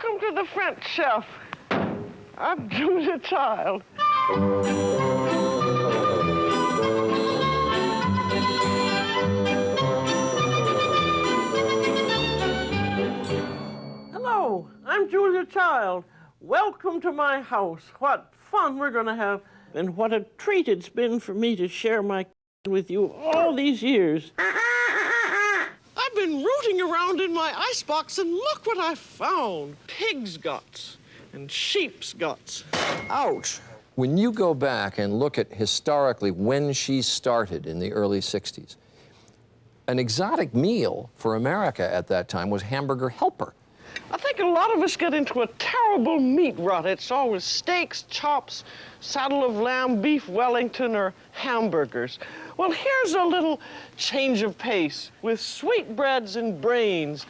Welcome to the French chef. I'm Julia Child. Hello, I'm Julia Child. Welcome to my house. What fun we're going to have, and what a treat it's been for me to share my with you all these years. I've been rooting around in my icebox, and look what I found. Pig's guts and sheep's guts. Ouch. When you go back and look at historically when she started in the early 60s, an exotic meal for America at that time was hamburger helper. I think a lot of us get into a terrible meat rut. It's always steaks, chops, saddle of lamb, beef Wellington, or hamburgers. Well, here's a little change of pace with sweetbreads and brains.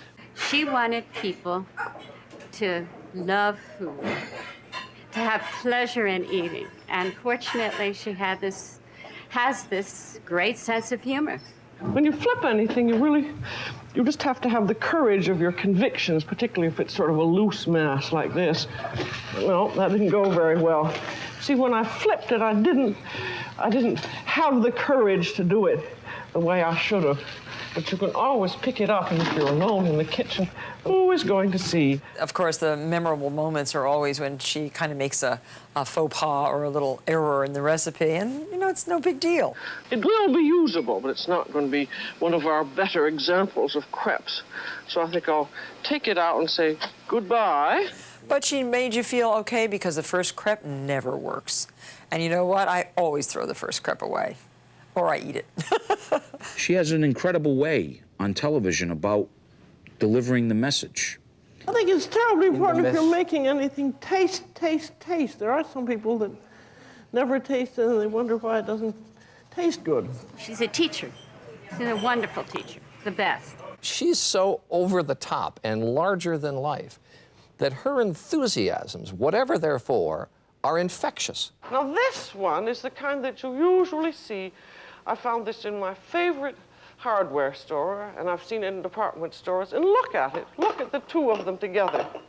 She wanted people to love food, to have pleasure in eating. And fortunately, she has this great sense of humor. When you flip anything, you just have to have the courage of your convictions, particularly if it's sort of a loose mass like this. Well, that didn't go very well. See, when I flipped it, I didn't have the courage to do it the way I should have. But you can always pick it up, and if you're alone in the kitchen, who is going to see? Of course, the memorable moments are always when she kind of makes a faux pas or a little error in the recipe, and, you know, it's no big deal. It will be usable, but it's not going to be one of our better examples of crepes. So I think I'll take it out and say goodbye. But she made you feel okay because the first crepe never works. And you know what? I always throw the first crepe away, or I eat it. She has an incredible way on television about delivering the message. I think it's terribly important if you're making anything taste. There are some people that never taste it and they wonder why it doesn't taste good. She's a teacher. She's a wonderful teacher, the best. She's so over the top and larger than life that her enthusiasms, whatever they're for, are infectious. Now this one is the kind that you usually see. I found this in my favorite hardware store, and I've seen it in department stores, and look at it. Look at the two of them together. I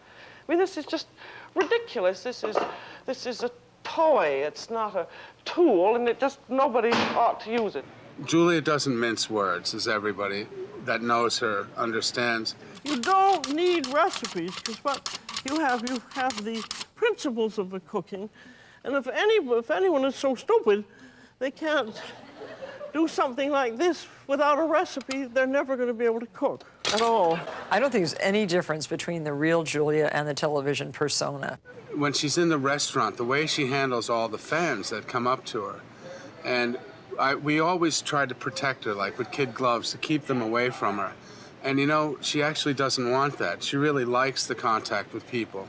mean, this is just ridiculous. This is a toy. It's not a tool, and nobody ought to use it. Julia doesn't mince words, as everybody that knows her understands. You don't need recipes, because what you have the principles of the cooking, and if anyone is so stupid, they can't do something like this without a recipe, they're never going to be able to cook at all. I don't think there's any difference between the real Julia and the television persona. When she's in the restaurant, the way she handles all the fans that come up to her, and we always try to protect her, like with kid gloves, to keep them away from her. And you know, she actually doesn't want that. She really likes the contact with people.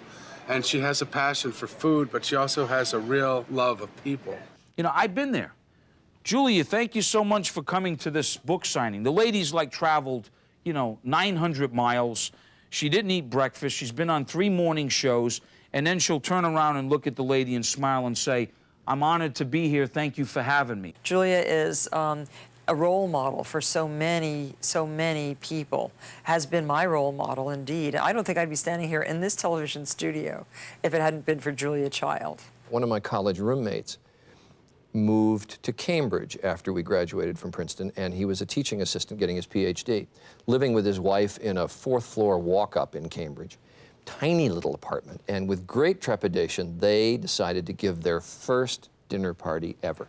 And she has a passion for food, but she also has a real love of people. You know, I've been there. Julia, thank you so much for coming to this book signing. The lady's like traveled, 900 miles. She didn't eat breakfast. She's been on 3 morning shows. And then she'll turn around and look at the lady and smile and say, I'm honored to be here. Thank you for having me. Julia is a role model for so many people, has been my role model indeed. I don't think I'd be standing here in this television studio if it hadn't been for Julia Child. One of my college roommates moved to Cambridge after we graduated from Princeton, and he was a teaching assistant getting his PhD, living with his wife in a 4th floor walk-up in Cambridge. Tiny little apartment, and with great trepidation, they decided to give their first dinner party ever.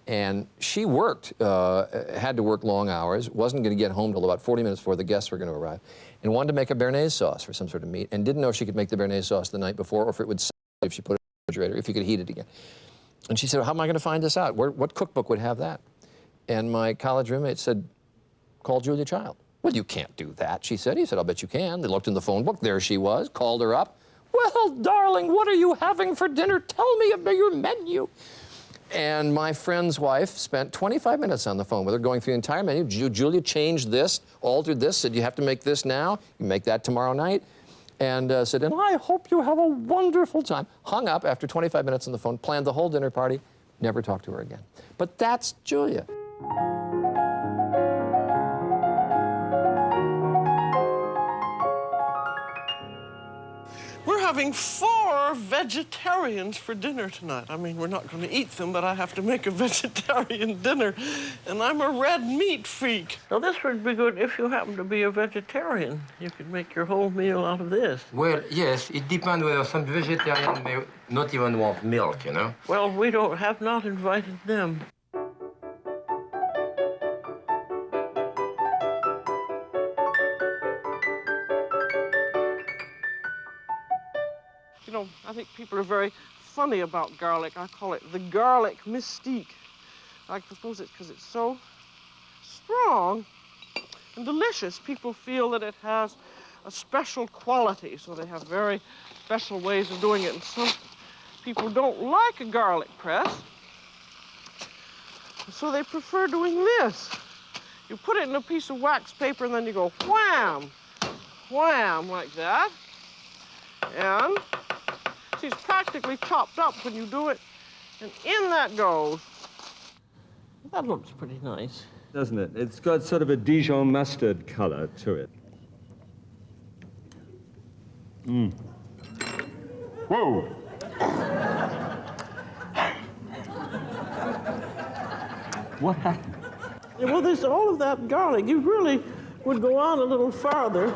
And she worked, had to work long hours, wasn't going to get home till about 40 minutes before the guests were going to arrive, and wanted to make a béarnaise sauce for some sort of meat, and didn't know if she could make the béarnaise sauce the night before, or if it would if she put it in the refrigerator, if you could heat it again. And she said, how am I going to find this out? What cookbook would have that? And my college roommate said, call Julia Child. Well, you can't do that, she said. He said, I'll bet you can. They looked in the phone book. There she was, called her up. Well, darling, what are you having for dinner? Tell me about your menu. And my friend's wife spent 25 minutes on the phone with her, going through the entire menu. Julia changed this, altered this, said, you have to make this now. You make that tomorrow night. And said, and I hope you have a wonderful time. Hung up after 25 minutes on the phone, planned the whole dinner party, never talked to her again. But that's Julia. having 4 vegetarians for dinner tonight. I mean, we're not going to eat them, but I have to make a vegetarian dinner, and I'm a red meat freak. Now, this would be good if you happen to be a vegetarian. You could make your whole meal out of this. Well, yes, it depends whether some vegetarian may not even want milk, you know? Well, we have not invited them. You know, I think people are very funny about garlic. I call it the garlic mystique. I suppose it's because it's so strong and delicious. People feel that it has a special quality, so they have very special ways of doing it. And some people don't like a garlic press, so they prefer doing this. You put it in a piece of wax paper, and then you go wham, wham, like that. And see, it's practically chopped up when you do it, and in that goes. That looks pretty nice. Doesn't it? It's got sort of a Dijon mustard color to it. Mm. Whoa! What happened? Yeah, well, there's all of that garlic. You really would go on a little farther.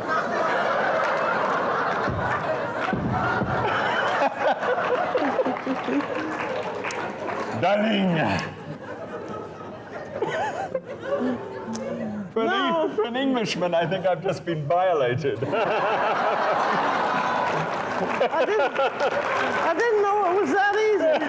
Darling! For an Englishman, I think I've just been violated. I didn't know it was that easy.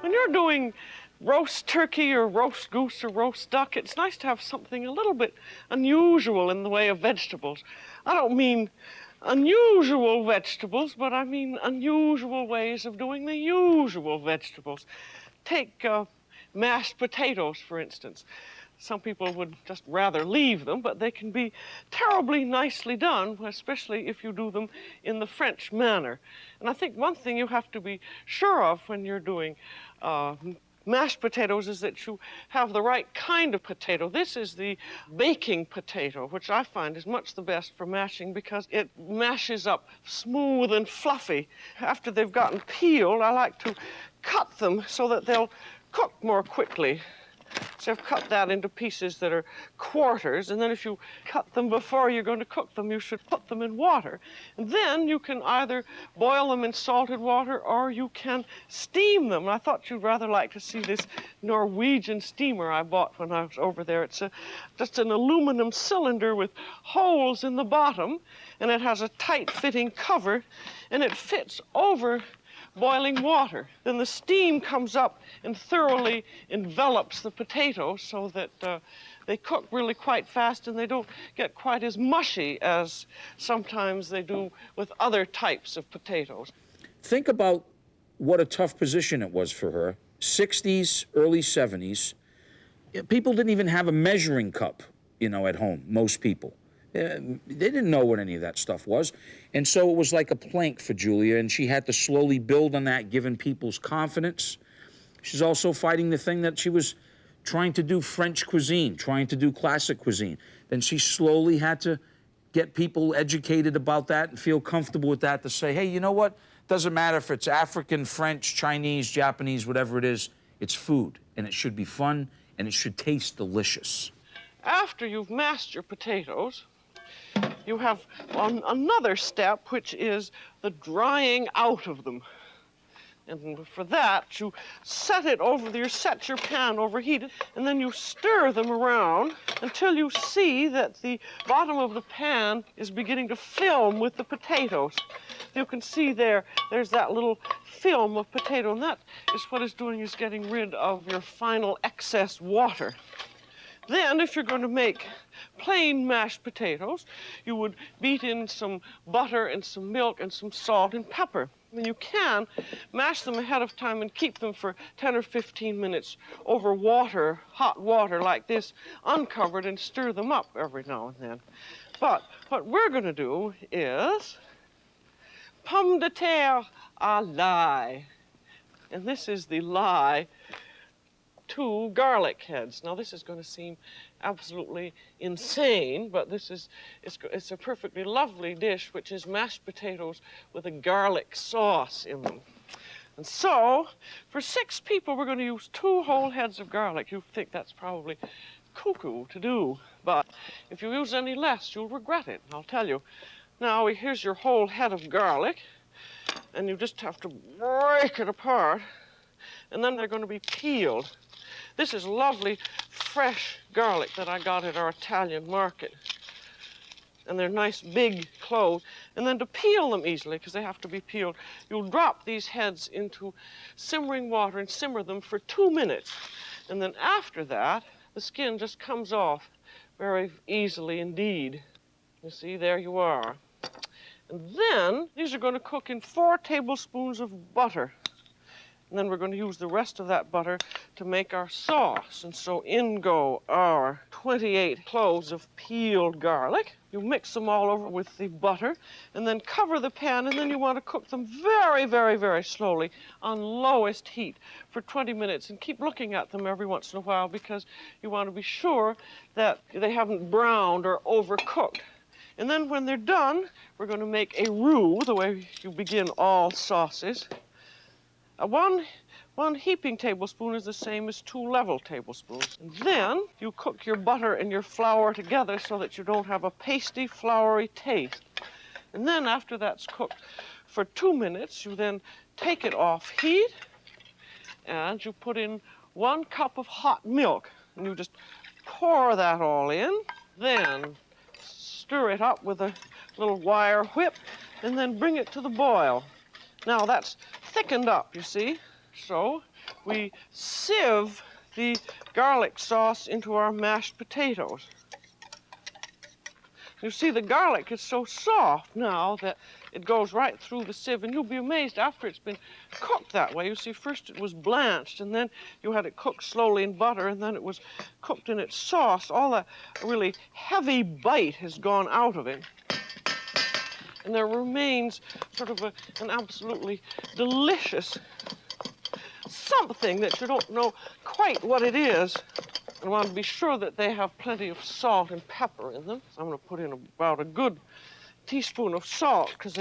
When you're doing roast turkey or roast goose or roast duck, it's nice to have something a little bit unusual in the way of vegetables. I don't mean unusual vegetables, but I mean unusual ways of doing the usual vegetables. Take mashed potatoes, for instance. Some people would just rather leave them, but they can be terribly nicely done, especially if you do them in the French manner. And I think one thing you have to be sure of when you're doing mashed potatoes is that you have the right kind of potato. This is the baking potato, which I find is much the best for mashing because it mashes up smooth and fluffy. After they've gotten peeled, I like to cut them so that they'll cook more quickly. So I've cut that into pieces that are quarters, and then if you cut them before you're going to cook them, you should put them in water. And then you can either boil them in salted water or you can steam them. I thought you'd rather like to see this Norwegian steamer I bought when I was over there. It's just an aluminum cylinder with holes in the bottom, and it has a tight-fitting cover, and it fits over boiling water. Then the steam comes up and thoroughly envelops the potatoes so that they cook really quite fast and they don't get quite as mushy as sometimes they do with other types of potatoes. Think about what a tough position it was for her. 60s, early 70s. People didn't even have a measuring cup, you know, at home, most people. They didn't know what any of that stuff was. And so it was like a plank for Julia, and she had to slowly build on that, given people's confidence. She's also fighting the thing that she was trying to do French cuisine, trying to do classic cuisine. Then she slowly had to get people educated about that and feel comfortable with that to say, hey, you know what? Doesn't matter if it's African, French, Chinese, Japanese, whatever it is, it's food, and it should be fun, and it should taste delicious. After you've mashed your potatoes, you have another step, which is the drying out of them. And for that, you set your pan overheated, and then you stir them around until you see that the bottom of the pan is beginning to film with the potatoes. You can see there's that little film of potato, and that is what it's doing, is getting rid of your final excess water. Then, if you're going to make plain mashed potatoes, you would beat in some butter and some milk and some salt and pepper. And you can mash them ahead of time and keep them for 10 or 15 minutes over water, hot water like this, uncovered, and stir them up every now and then. But what we're going to do is pomme de terre à l'ail. And this is the lye to garlic heads. Now, this is going to seem absolutely insane, but it's a perfectly lovely dish, which is mashed potatoes with a garlic sauce in them. And so, for 6 people, we're going to use 2 whole heads of garlic. You think that's probably cuckoo to do, but if you use any less, you'll regret it, I'll tell you. Now, here's your whole head of garlic, and you just have to break it apart, and then they're going to be peeled. This is lovely, fresh garlic that I got at our Italian market. And they're nice, big cloves. And then to peel them easily, because they have to be peeled, you'll drop these heads into simmering water and simmer them for 2 minutes. And then after that, the skin just comes off very easily indeed. You see, there you are. And then these are going to cook in 4 tablespoons of butter. And then we're going to use the rest of that butter to make our sauce. And so in go our 28 cloves of peeled garlic. You mix them all over with the butter, and then cover the pan, and then you want to cook them very, very, very slowly on lowest heat for 20 minutes. And keep looking at them every once in a while, because you want to be sure that they haven't browned or overcooked. And then when they're done, we're going to make a roux, the way you begin all sauces. One heaping tablespoon is the same as 2 level tablespoons. And then you cook your butter and your flour together so that you don't have a pasty, floury taste. And then after that's cooked for 2 minutes, you then take it off heat, and you put in 1 cup of hot milk. And you just pour that all in, then stir it up with a little wire whip, and then bring it to the boil. Now that's thickened up, you see. So we sieve the garlic sauce into our mashed potatoes. You see, the garlic is so soft now that it goes right through the sieve, and you'll be amazed after it's been cooked that way. You see, first it was blanched, and then you had it cooked slowly in butter, and then it was cooked in its sauce. All that really heavy bite has gone out of it. And there remains sort of an absolutely delicious something that you don't know quite what it is. And want to be sure that they have plenty of salt and pepper in them. So I'm going to put in about a good teaspoon of salt, because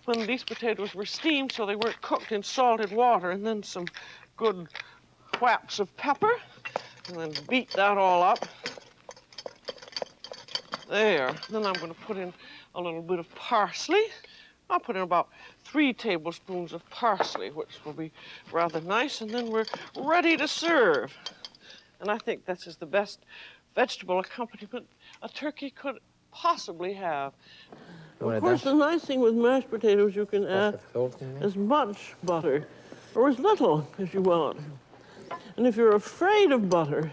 when these potatoes were steamed, so they weren't cooked in salted water, and then some good whaps of pepper, and then beat that all up. There. Then I'm going to put in a little bit of parsley. I'll put in about 3 tablespoons of parsley, which will be rather nice, and then we're ready to serve. And I think this is the best vegetable accompaniment a turkey could possibly have. Of course, the nice thing with mashed potatoes, you can add as much butter or as little as you want. And if you're afraid of butter,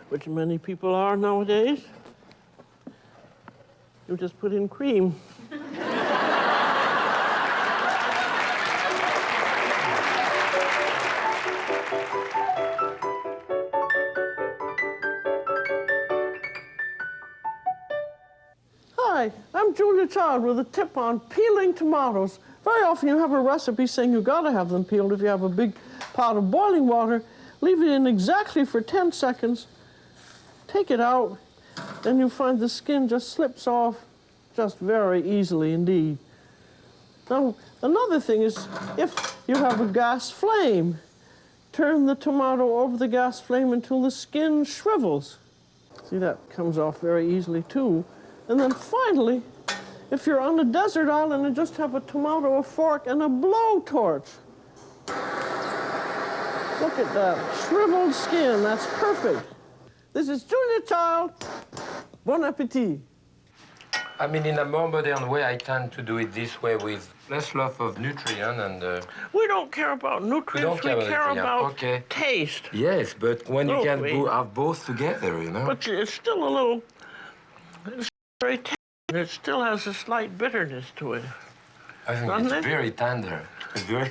which many people are nowadays, you just put in cream. Hi, I'm Julia Child with a tip on peeling tomatoes. Very often you have a recipe saying you gotta have them peeled. If you have a big pot of boiling water, leave it in exactly for 10 seconds, take it out, then you find the skin just slips off just very easily indeed. Now, another thing is, if you have a gas flame, turn the tomato over the gas flame until the skin shrivels. See, that comes off very easily too. And then finally, if you're on a desert island and just have a tomato, a fork, and a blowtorch, look at that shriveled skin, that's perfect. This is Julia Child. Bon appetit. I mean, in a more modern way, I tend to do it this way with less loss of nutrient and... We don't care about nutrients, we care about taste. Yes, but when you can have both together, you know? But it's still a little... It's very tender. It still has a slight bitterness to it. I think it's very tender. It's very...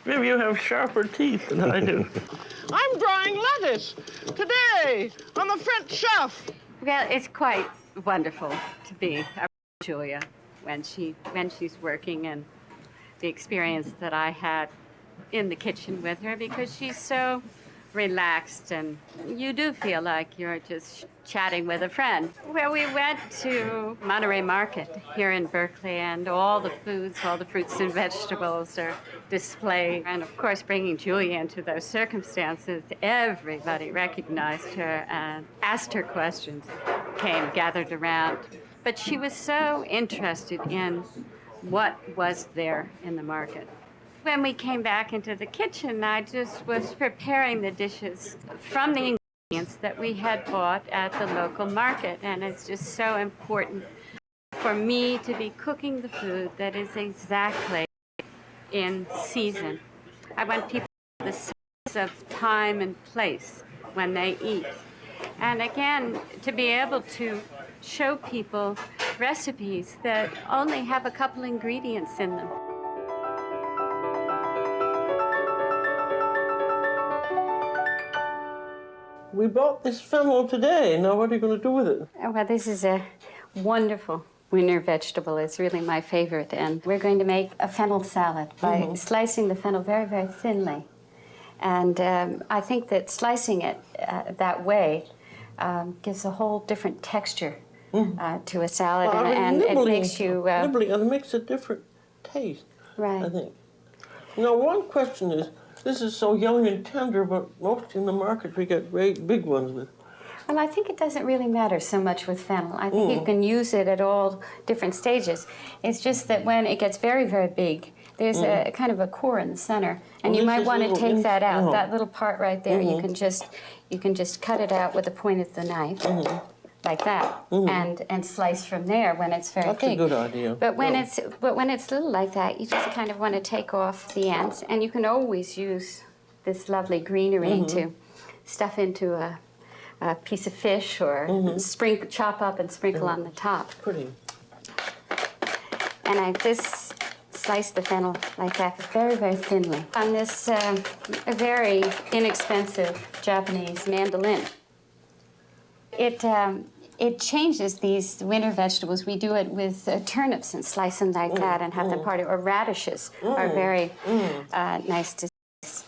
Maybe you have sharper teeth than I do. I'm drying lettuce today on the French chef. Well, it's quite wonderful to be around Julia when she's working, and the experience that I had in the kitchen with her, because she's so relaxed, and you do feel like you're just chatting with a friend. Well, we went to Monterey Market here in Berkeley, and all the foods, all the fruits and vegetables are displayed. And of course, bringing Julie into those circumstances, everybody recognized her and asked her questions, gathered around. But she was so interested in what was there in the market. When we came back into the kitchen, I just was preparing the dishes from the ingredients that we had bought at the local market. And it's just so important for me to be cooking the food that is exactly in season. I want people to have the sense of time and place when they eat. And again, to be able to show people recipes that only have a couple ingredients in them. We bought this fennel today. Now what are you going to do with it? Well, this is a wonderful winter vegetable. It's really my favorite. And we're going to make a fennel salad by slicing the fennel very, very thinly. And I think that slicing it that way gives a whole different texture to a salad, Well, and it makes you... nibbling, and it makes a different taste, right. I think. Now, one question is, this is so young and tender, but most in the market we get great big ones with. Well, I think it doesn't really matter so much with fennel. I think you can use it at all different stages. It's just that when it gets very, very big, there's a kind of a core in the center, and you might want to take that out. That little part right there, you can just cut it out with the point of the knife, like that, and slice from there when it's very big. That's a good idea. But when it's little like that, you just kind of want to take off the ends, and you can always use this lovely greenery to stuff into a piece of fish or chop up and sprinkle on the top. Pretty. And I just slice the fennel like that, very, very thinly. On this a very inexpensive Japanese mandolin. It changes these winter vegetables. We do it with turnips and slice them like that and have them party. Or radishes are very nice to see.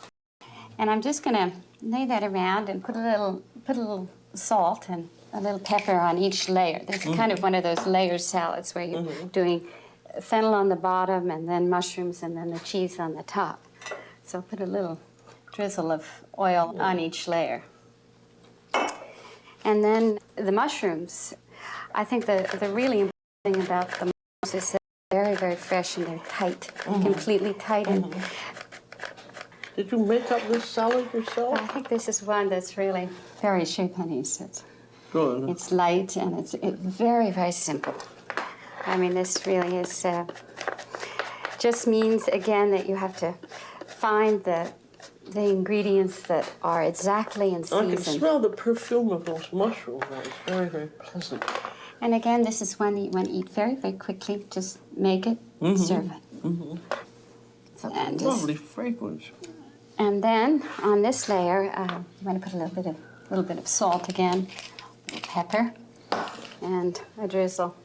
And I'm just going to lay that around and put a little salt and a little pepper on each layer. This is kind of one of those layered salads where you're doing fennel on the bottom and then mushrooms and then the cheese on the top. So I'll put a little drizzle of oil on each layer. And then the mushrooms, I think the really important thing about the mushrooms is that they're very, very fresh and they're tight, completely tight. And did you make up this salad yourself? I think this is one that's really very Japanese. It's light and it's very, very simple. I mean, this really is, just means, again, that you have to find the ingredients that are exactly in season. I can smell the perfume of those mushrooms. It's very, very pleasant. And again, this is one that you want to eat very, very quickly. Just make it, serve it. So, and lovely fragrance. And then on this layer, you want to put a little bit of salt again, a little pepper, and a drizzle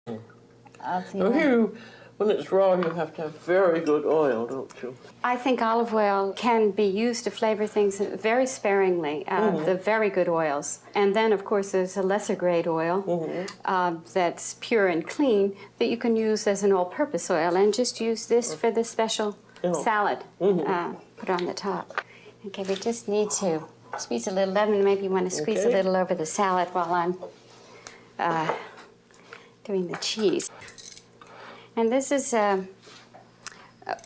of the Now here, when it's raw, you have to have very good oil, don't you? I think olive oil can be used to flavor things very sparingly, the very good oils. And then, of course, there's a lesser grade oil that's pure and clean that you can use as an all-purpose oil, and just use this for the special salad put on the top. Okay, we just need to squeeze a little lemon. Maybe you want to squeeze a little over the salad while I'm doing the cheese. And this is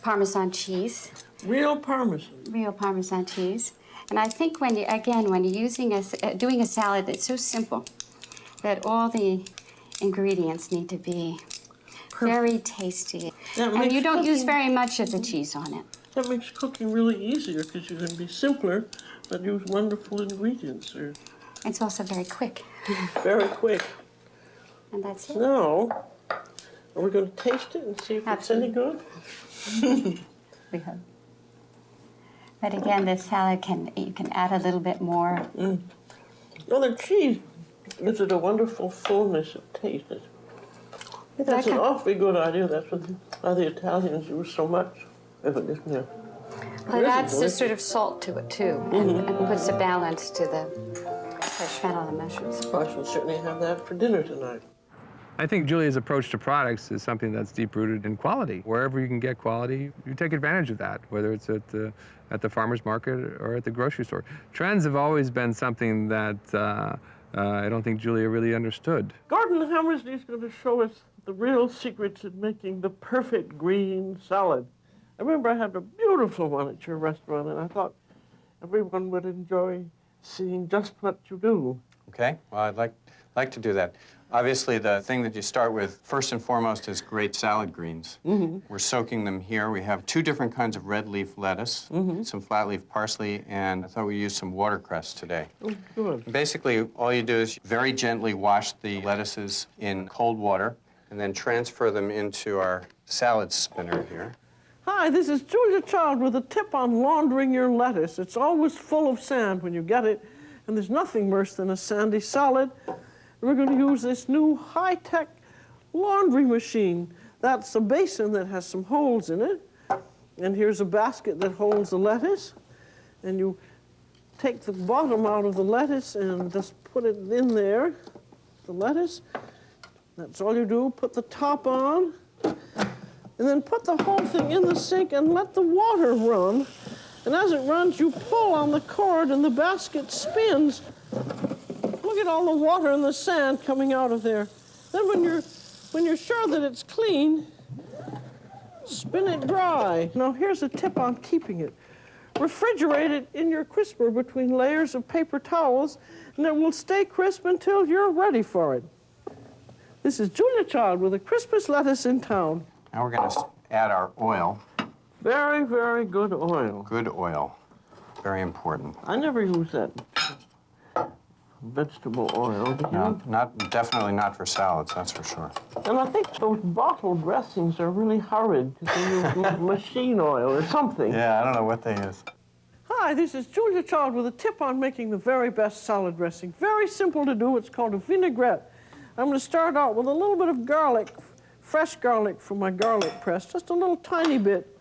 Parmesan cheese. Real Parmesan. Real Parmesan cheese. And I think when you're using doing a salad that's so simple that all the ingredients need to be very tasty. And you don't use very much of the cheese on it. That makes cooking really easier because you can be simpler but use wonderful ingredients. It's also very quick. Very quick. And that's it. Now, are we going to taste it and see if it's any good? We hope. But again, this salad you can add a little bit more. Well, the cheese gives it a wonderful fullness of taste. That's an awfully good idea. That's why the Italians use so much of it, isn't it? Well, it adds a sort of salt to it too, and puts a balance to fresh fennel and mushrooms. I shall certainly have that for dinner tonight. I think Julia's approach to products is something that's deep-rooted in quality. Wherever you can get quality, you take advantage of that, whether it's at the farmer's market or at the grocery store. Trends have always been something that I don't think Julia really understood. Gordon Hammersley is going to show us the real secrets in making the perfect green salad. I remember I had a beautiful one at your restaurant, and I thought everyone would enjoy seeing just what you do. Okay, well, I'd like to do that. Obviously, the thing that you start with, first and foremost, is great salad greens. We're soaking them here. We have 2 different kinds of red leaf lettuce, some flat leaf parsley, and I thought we used some watercress today. Oh, good. Basically, all you do is very gently wash the lettuces in cold water and then transfer them into our salad spinner here. Hi, this is Julia Child with a tip on laundering your lettuce. It's always full of sand when you get it, and there's nothing worse than a sandy salad. We're going to use this new high-tech laundry machine. That's a basin that has some holes in it. And here's a basket that holds the lettuce. And you take the bottom out of the lettuce and just put it in there, the lettuce. That's all you do. Put the top on. And then put the whole thing in the sink and let the water run. And as it runs, you pull on the cord and the basket spins. Look at all the water and the sand coming out of there. Then when you're sure that it's clean, spin it dry. Now here's a tip on keeping it. Refrigerate it in your crisper between layers of paper towels, and it will stay crisp until you're ready for it. This is Julia Child with the crispest lettuce in town. Now we're going to add our oil. Very, very good oil. Good oil. Very important. I never use that vegetable oil, do you? No, definitely not for salads, that's for sure. And I think those bottle dressings are really horrid because they use machine oil or something. Yeah, I don't know what they use. Hi, this is Julia Child with a tip on making the very best salad dressing. Very simple to do. It's called a vinaigrette. I'm going to start out with a little bit of garlic, fresh garlic from my garlic press, just a little tiny bit.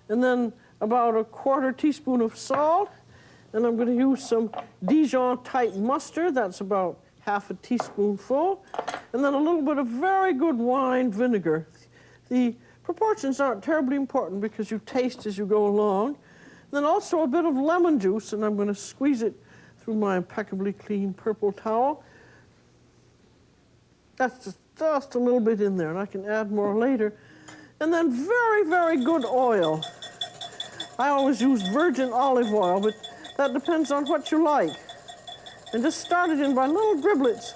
And then about a 1/4 teaspoon of salt. And I'm going to use some Dijon-type mustard. That's about 1/2 teaspoonful. And then a little bit of very good wine vinegar. The proportions aren't terribly important because you taste as you go along. And then also a bit of lemon juice, and I'm going to squeeze it through my impeccably clean purple towel. That's just a little bit in there, and I can add more later. And then very, very good oil. I always use virgin olive oil, but that depends on what you like. And just start it in by little driblets.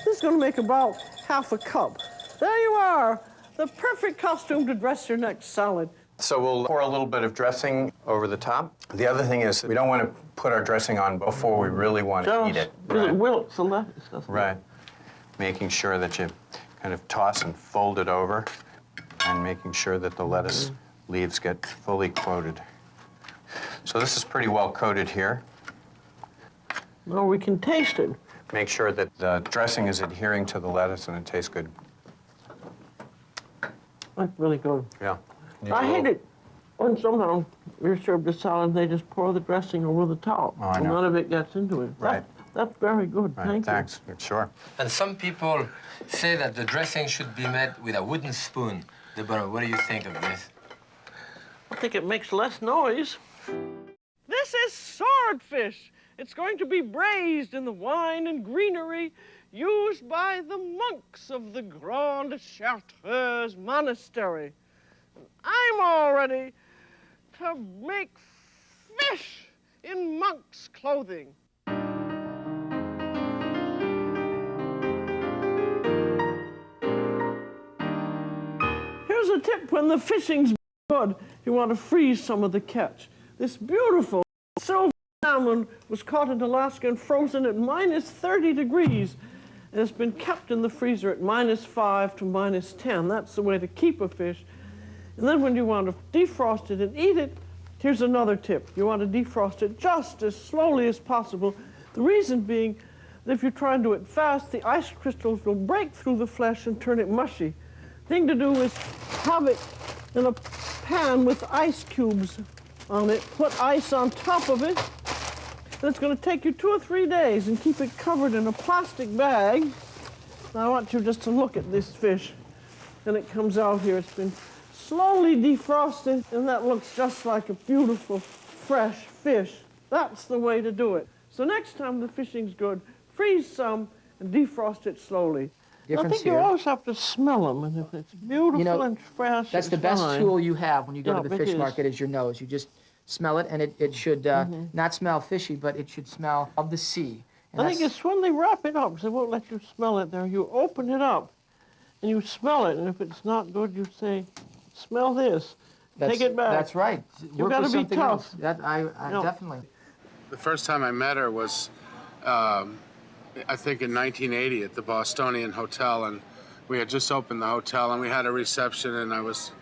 This is going to make about 1/2 cup. There you are, the perfect costume to dress your next salad. So we'll pour a little bit of dressing over the top. The other thing is we don't want to put our dressing on before we really want to eat it. Because it wilts the lettuce, doesn't it? Right. Making sure that you kind of toss and fold it over and making sure that the lettuce leaves get fully coated. So this is pretty well coated here. Well, we can taste it. Make sure that the dressing is adhering to the lettuce and it tastes good. That's really good. Yeah. I hate it when somehow you're served a salad and they just pour the dressing over the top. Oh, I and know. none of it gets into it. Right. That's very good. Right, Thank you. thanks. Sure. And some people say that the dressing should be made with a wooden spoon. Deborah, what do you think of this? I think it makes less noise. This is swordfish. It's going to be braised in the wine and greenery used by the monks of the Grande Chartreuse Monastery. I'm all ready to make fish in monk's clothing. Here's a tip when the fishing's good. You want to freeze some of the catch. This beautiful silver salmon was caught in Alaska and frozen at -30 degrees. And it's been kept in the freezer at -5 to -10. That's the way to keep a fish. And then when you want to defrost it and eat it, here's another tip. You want to defrost it just as slowly as possible. The reason being that if you try and do it fast, the ice crystals will break through the flesh and turn it mushy. Thing to do is have it in a pan with ice cubes on it, put ice on top of it, And it's going to take you 2 or 3 days and keep it covered in a plastic bag. Now I want you just to look at this fish. And it comes out here. It's been slowly defrosted, and that looks just like a beautiful, fresh fish. That's the way to do it. So next time the fishing's good, freeze some and defrost it slowly. I think you always have to smell them, and if it's beautiful and fresh, that's the best tool you have when you go to the fish market is your nose. You just smell it, and it should not smell fishy, but it should smell of the sea. And I think it's when they wrap it up, they won't let you smell it there. You open it up, and you smell it, and if it's not good, you say, smell this. Take it back. That's right. You've got to be tough. I definitely. The first time I met her was, I think in 1980 at the Bostonian Hotel, and we had just opened the hotel, and we had a reception, and I was,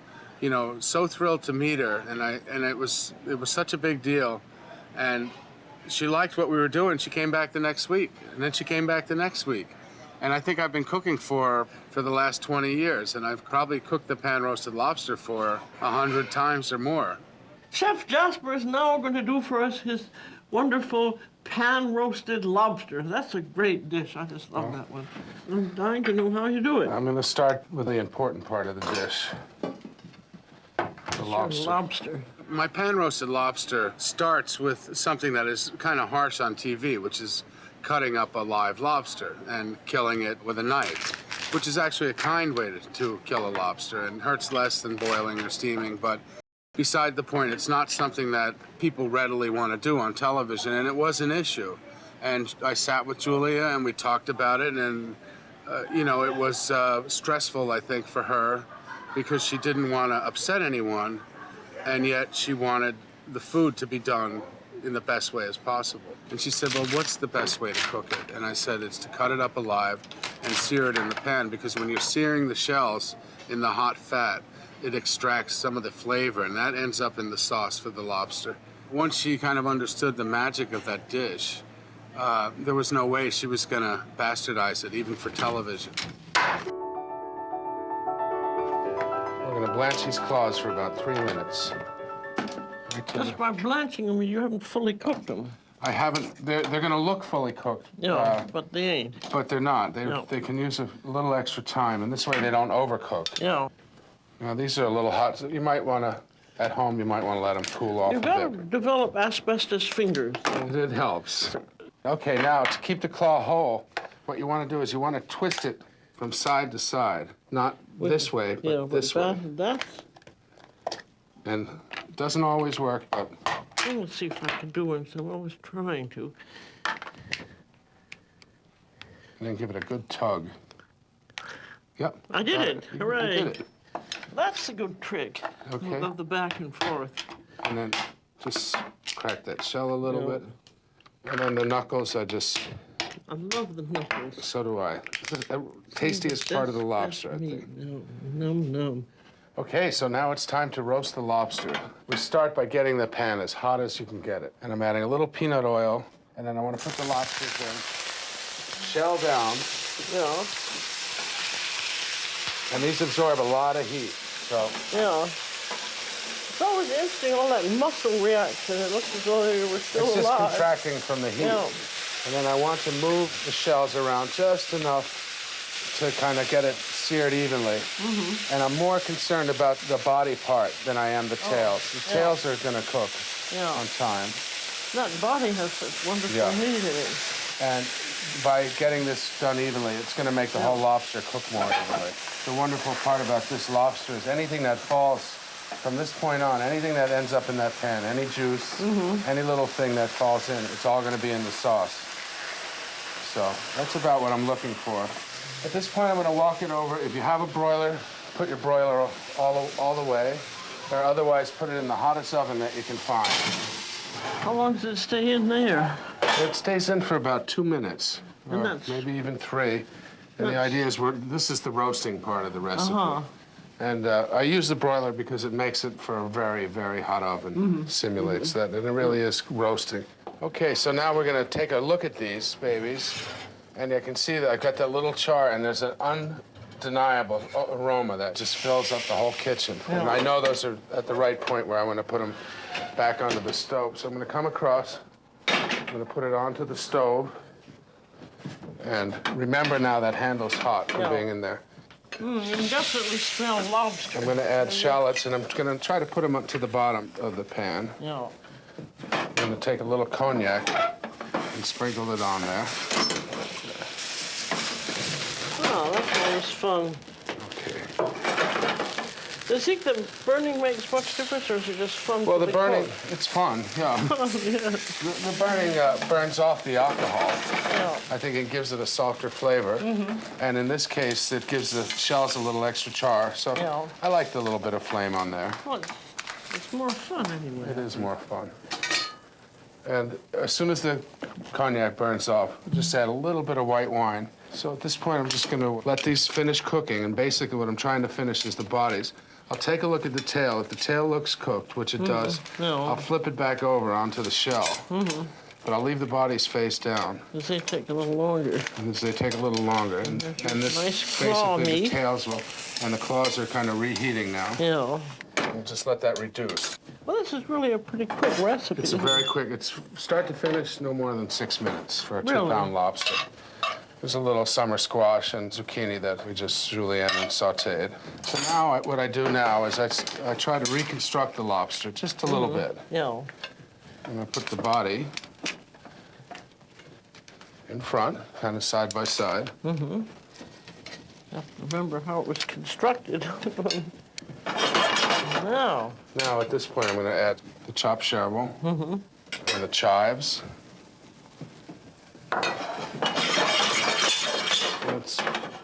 you know, so thrilled to meet her, and it was such a big deal, and she liked what we were doing. She came back the next week, and then she came back the next week. And I think I've been cooking for the last 20 years, and I've probably cooked the pan-roasted lobster for 100 times or more. Chef Jasper is now going to do for us his wonderful pan-roasted lobster. That's a great dish. I just love that one. I'm dying to know how you do it. I'm going to start with the important part of the dish, the lobster. My pan-roasted lobster starts with something that is kind of harsh on TV, which is cutting up a live lobster and killing it with a knife, which is actually a kind way to kill a lobster and hurts less than boiling or steaming. But beside the point, it's not something that people readily want to do on television, and it was an issue. And I sat with Julia and we talked about it, and you know, it was stressful, I think, for her because she didn't want to upset anyone, and yet she wanted the food to be done in the best way as possible. And she said, well, what's the best way to cook it? And I said, it's to cut it up alive and sear it in the pan, because when you're searing the shells in the hot fat, it extracts some of the flavor, and that ends up in the sauce for the lobster. Once she kind of understood the magic of that dish, there was no way she was going to bastardize it, even for television. We're going to blanch these claws for about 3 minutes. Just by blanching them, you haven't fully cooked them. I haven't. They're going to look fully cooked. Yeah, but they ain't. But they're not. They can use a little extra time, and this way they don't overcook. Yeah. Now, these are a little hot. So you might want to, at home, you might want to let them cool off You've a got to bit. develop asbestos fingers. It helps. Okay, now, to keep the claw whole, what you want to do is you want to twist it from side to side. Not this way, but this way. That's... And it doesn't always work, but... Let's see if I can do it. I'm always trying to. And then give it a good tug. Yep. I did it. Hooray. You did it. That's a good trick. Okay. Of the back and forth. And then just crack that shell a little bit. And then the knuckles are just... I love the knuckles. So do I. It's the tastiest part of the lobster, I think. Num. Okay, so now it's time to roast the lobster. We start by getting the pan as hot as you can get it. And I'm adding a little peanut oil, and then I want to put the lobsters in. Shell down. Yeah. And these absorb a lot of heat, so... Yeah. It's always interesting, all that muscle reaction. It looks as though you were still alive. It's just contracting from the heat. Yeah. And then I want to move the shells around just enough to kind of get it seared evenly. Mm-hmm. And I'm more concerned about the body part than I am the tails. The tails are going to cook on time. That body has such wonderful meat in it. And by getting this done evenly, it's going to make the whole lobster cook more evenly. The wonderful part about this lobster is anything that falls from this point on, anything that ends up in that pan, any juice, any little thing that falls in, it's all going to be in the sauce. So that's about what I'm looking for. At this point, I'm going to walk it over. If you have a broiler, put your broiler all the way, or otherwise put it in the hottest oven that you can find. How long does it stay in there? It stays in for about 2 minutes, or maybe even 3. And the idea is this is the roasting part of the recipe. And I use the broiler because it makes it for a very, very hot oven. Simulates that, and it really is roasting. Okay, so now we're going to take a look at these babies. And you can see that I've got that little char, and there's an undeniable aroma that just fills up the whole kitchen. And I know those are at the right point where I want to put them back onto the stove. So I'm going to come across I'm gonna put it onto the stove. And remember now that handle's hot from being in there. You can definitely smell lobster. I'm gonna add shallots, and I'm gonna try to put them up to the bottom of the pan. Yeah. I'm gonna take a little cognac and sprinkle it on there. Oh, that's always fun. Okay. Do you think the burning makes much difference, or is it just fun? Well, for the burning, cook? it's fun, yeah. Oh, yeah. The burning burns off the alcohol. Yeah. I think it gives it a softer flavor. And in this case, it gives the shells a little extra char. So Yeah. I like the little bit of flame on there. Well, it's more fun anyway. It is more fun. And as soon as the cognac burns off, just add a little bit of white wine. So at this point, I'm just gonna let these finish cooking, and basically what I'm trying to finish is the bodies. I'll take a look at the tail. If the tail looks cooked, which it does, Yeah. I'll flip it back over onto the shell. But I'll leave the bodies face down, Does they take a little longer? because they take a little longer. And this Nice claw basically meat. the tails will, and the claws are kind of reheating now. Yeah. We'll just let that reduce. Well, this is really a pretty quick recipe. It's a very quick, it's start to finish, no more than 6 minutes for a Really? 2-pound lobster. There's a little summer squash and zucchini that we just julienne and sauteed. So now, what I do now is I try to reconstruct the lobster just a little bit. Yeah. I'm gonna put the body in front, kind of side by side. Have to remember how it was constructed. Now. Now, at this point, I'm gonna add the chopped chervil and the chives.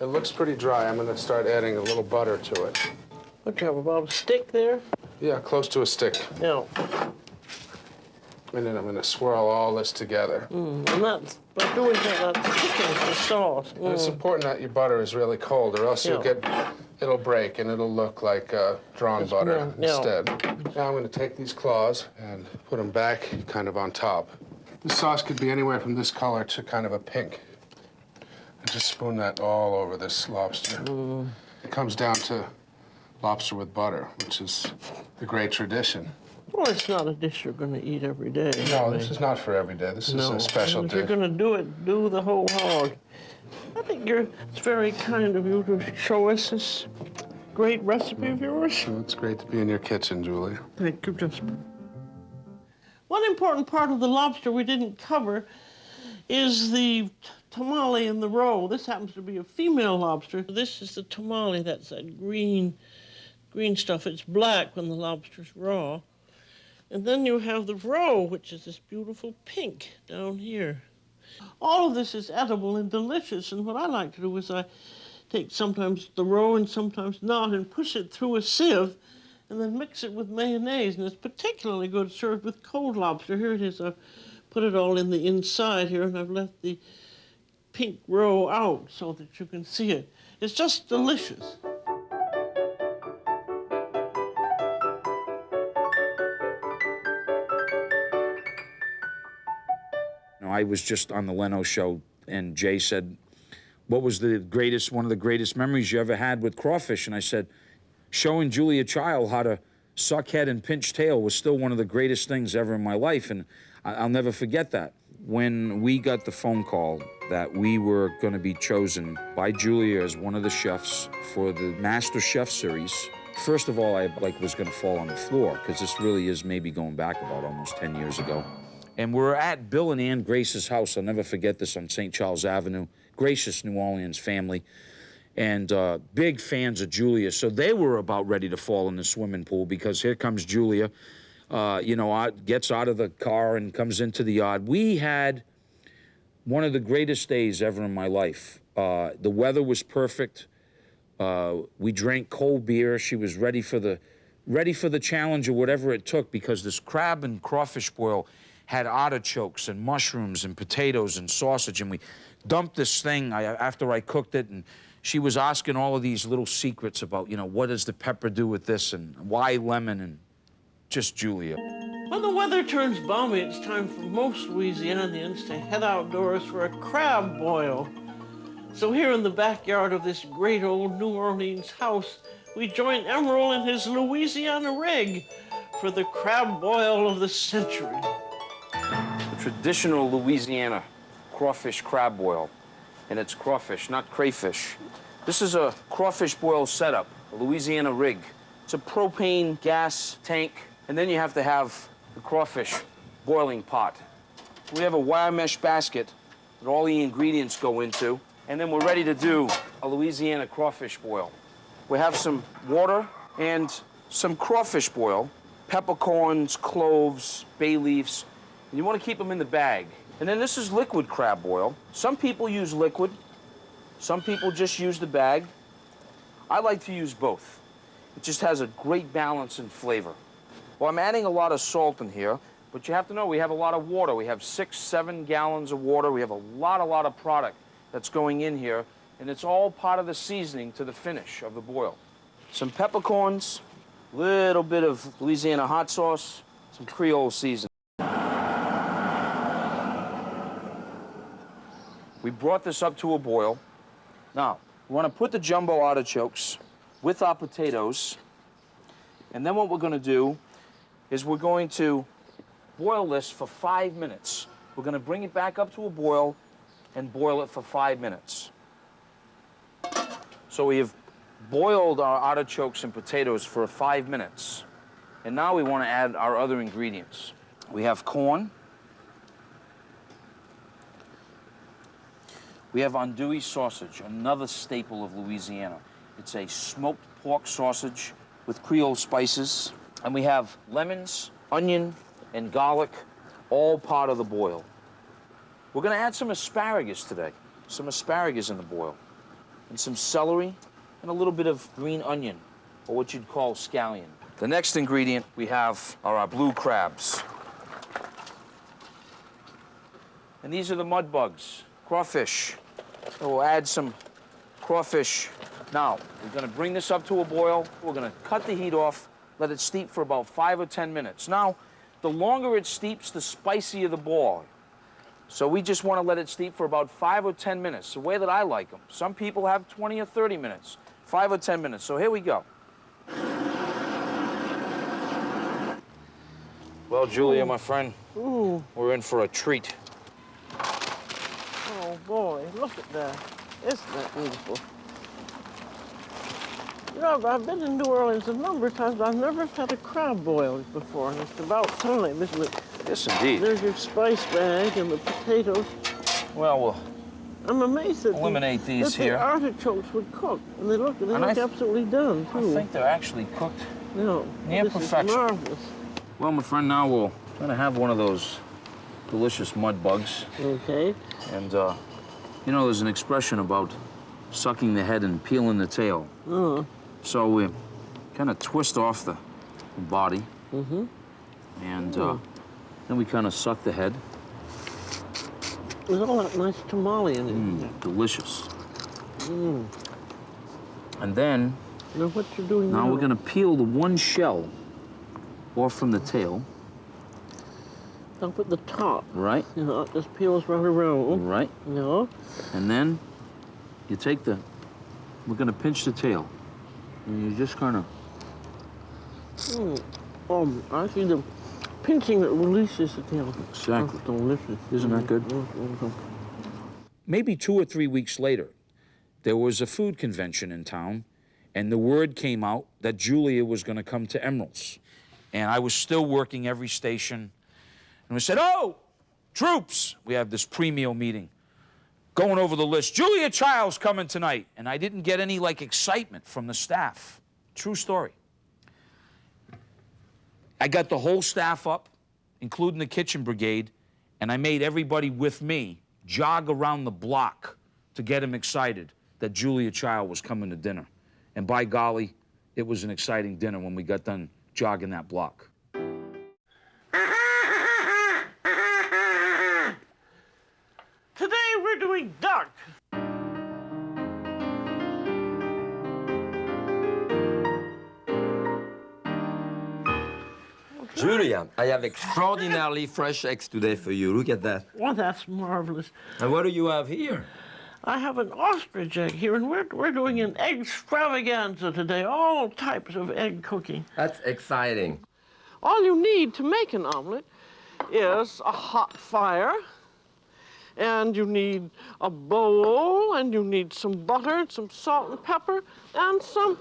It looks pretty dry. I'm gonna start adding a little butter to it. What, you have about a stick there? Yeah, close to a stick. Yeah. And then I'm gonna swirl all this together. And that's, by doing that, that's thickens the sauce. And it's important that your butter is really cold, or else you'll Yeah. get, it'll break and it'll look like drawn butter yeah. instead. Now I'm gonna take these claws and put them back kind of on top. This sauce could be anywhere from this color to kind of a pink. And just spoon that all over this lobster. It comes down to lobster with butter, which is the great tradition. Well, it's not a dish you're going to eat every day. No, this is not for every day. This is a special If you're dish. going to do it, do the whole hog. I think it's very kind of you to show us this great recipe of yours. Well, it's great to be in your kitchen, Julie. Thank you, Jasper. One important part of the lobster we didn't cover is the tamale in the roe. This happens to be a female lobster. This is the tamale. That's that green stuff. It's black when the lobster's raw. And then you have the roe, which is this beautiful pink down here. All of this is edible and delicious, and what I like to do is I take sometimes the roe and sometimes not and push it through a sieve and then mix it with mayonnaise, and it's particularly good served with cold lobster. Here it is. I've put it all in the inside here, and I've left the pink roe out so that you can see it. It's just delicious. I was just on the Leno show, and Jay said, what was one of the greatest memories you ever had with crawfish? And I said, showing Julia Child how to suck head and pinch tail was still one of the greatest things ever in my life, and I'll never forget that. When we got the phone call that we were going to be chosen by Julia as one of the chefs for the Master Chef series, first of all, I was going to fall on the floor, because this really is maybe going back about almost 10 years ago. And we're at Bill and Ann Grace's house. I'll never forget this, on St. Charles Avenue. Gracious New Orleans family. And big fans of Julia. So they were about ready to fall in the swimming pool, because here comes Julia, gets out of the car and comes into the yard. We had one of the greatest days ever in my life. The weather was perfect. We drank cold beer. She was ready for the challenge or whatever it took, because this crab and crawfish boil had artichokes and mushrooms and potatoes and sausage, and we dumped this thing after I cooked it, and she was asking all of these little secrets about, what does the pepper do with this, and why lemon, and just Julia. When the weather turns balmy, it's time for most Louisianians to head outdoors for a crab boil. So here in the backyard of this great old New Orleans house, we join Emeril in his Louisiana rig for the crab boil of the century. The traditional Louisiana crawfish crab boil. And it's crawfish, not crayfish. This is a crawfish boil setup, a Louisiana rig. It's a propane gas tank, and then you have to have the crawfish boiling pot. We have a wire mesh basket that all the ingredients go into, and then we're ready to do a Louisiana crawfish boil. We have some water and some crawfish boil, peppercorns, cloves, bay leaves, and you want to keep them in the bag. And then this is liquid crab boil. Some people use liquid, some people just use the bag. I like to use both. It just has a great balance and flavor. Well, I'm adding a lot of salt in here, but you have to know we have a lot of water. We have 6-7 gallons of water. We have a lot of product that's going in here, and it's all part of the seasoning to the finish of the boil. Some peppercorns, a little bit of Louisiana hot sauce, some Creole seasoning. We brought this up to a boil. Now, we want to put the jumbo artichokes with our potatoes, and then what we're going to do is we're going to boil this for 5 minutes. We're going to bring it back up to a boil and boil it for 5 minutes. So we have boiled our artichokes and potatoes for 5 minutes. And now we want to add our other ingredients. We have corn. We have andouille sausage, another staple of Louisiana. It's a smoked pork sausage with Creole spices. And we have lemons, onion, and garlic, all part of the boil. We're going to add some asparagus today, some asparagus in the boil, and some celery, and a little bit of green onion, or what you'd call scallion. The next ingredient we have are our blue crabs. And these are the mud bugs, crawfish. So we'll add some crawfish. Now, we're going to bring this up to a boil. We're going to cut the heat off, let it steep for about 5 or 10 minutes. Now, the longer it steeps, the spicier the boil. So we just want to let it steep for about 5 or 10 minutes, the way that I like them. Some people have 20 or 30 minutes, 5 or 10 minutes. So here we go. Well, Julia, my friend, we're in for a treat. Oh, boy, look at that. Isn't that beautiful? You know, I've been in New Orleans a number of times, but I've never had a crab boil before, and it's about time, isn't it? Yes, indeed. There's your spice bag and the potatoes. Well, we'll I'm amazed that eliminate these that here. the artichokes would cook, and they look absolutely done, too. I think they're actually cooked near this perfection. is marvelous. Well, my friend, now we're going to have one of those delicious mud bugs. Okay. And, you know, there's an expression about sucking the head and peeling the tail. So we kind of twist off the body. And then we kind of suck the head. There's all that nice tamale in it. Delicious. And then, now what you're doing now? we're going to peel the one shell off from the tail. Up at the top. Right. You know, it just peels right around. Right. No. And then you take we're going to pinch the tail. And you just kind of... I see the pinching that releases the tail. Exactly. That's delicious. Isn't that good? Maybe 2 or 3 weeks later, there was a food convention in town, and the word came out that Julia was going to come to Emeril's. And I was still working every station. And we said, oh, troops! We have this pre-meal meeting. Going over the list. Julia Child's coming tonight. And I didn't get any, excitement from the staff. True story. I got the whole staff up, including the kitchen brigade, and I made everybody with me jog around the block to get him excited that Julia Child was coming to dinner. And by golly, it was an exciting dinner when we got done jogging that block. Today we're doing duck. Julia, I have extraordinarily fresh eggs today for you. Look at that. Well, that's marvelous. And what do you have here? I have an ostrich egg here, and we're doing an egg extravaganza today. All types of egg cooking. That's exciting. All you need to make an omelet is a hot fire, and you need a bowl, and you need some butter, and some salt and pepper, and some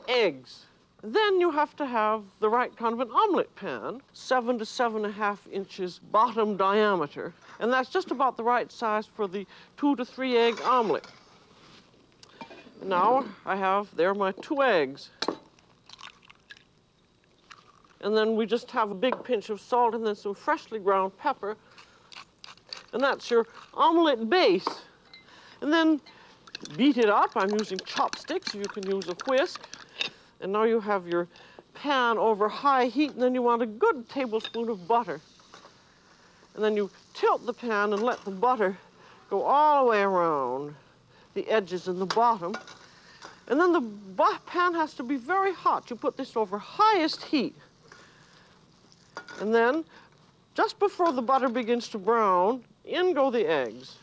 eggs. Then you have to have the right kind of an omelet pan, 7 to 7.5 inches bottom diameter, and that's just about the right size for the 2 to 3 egg omelet. Now I have there my 2 eggs. And then we just have a big pinch of salt and then some freshly ground pepper. And that's your omelet base. And then beat it up. I'm using chopsticks. You can use a whisk. And now you have your pan over high heat, and then you want a good tablespoon of butter. And then you tilt the pan and let the butter go all the way around the edges and the bottom. And then the pan has to be very hot. You put this over highest heat. And then, just before the butter begins to brown, in go the eggs.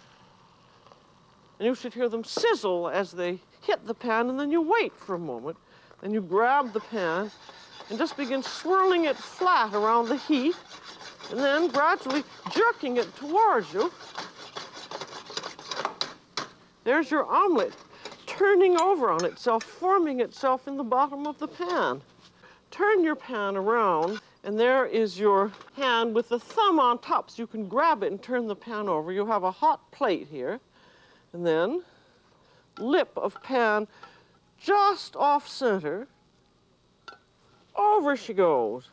And you should hear them sizzle as they hit the pan, and then you wait for a moment. Then you grab the pan and just begin swirling it flat around the heat, and then gradually jerking it towards you. There's your omelet, turning over on itself, forming itself in the bottom of the pan. Turn your pan around, and there is your hand with the thumb on top, so you can grab it and turn the pan over. You have a hot plate here, and then lip of pan just off center. Over she goes.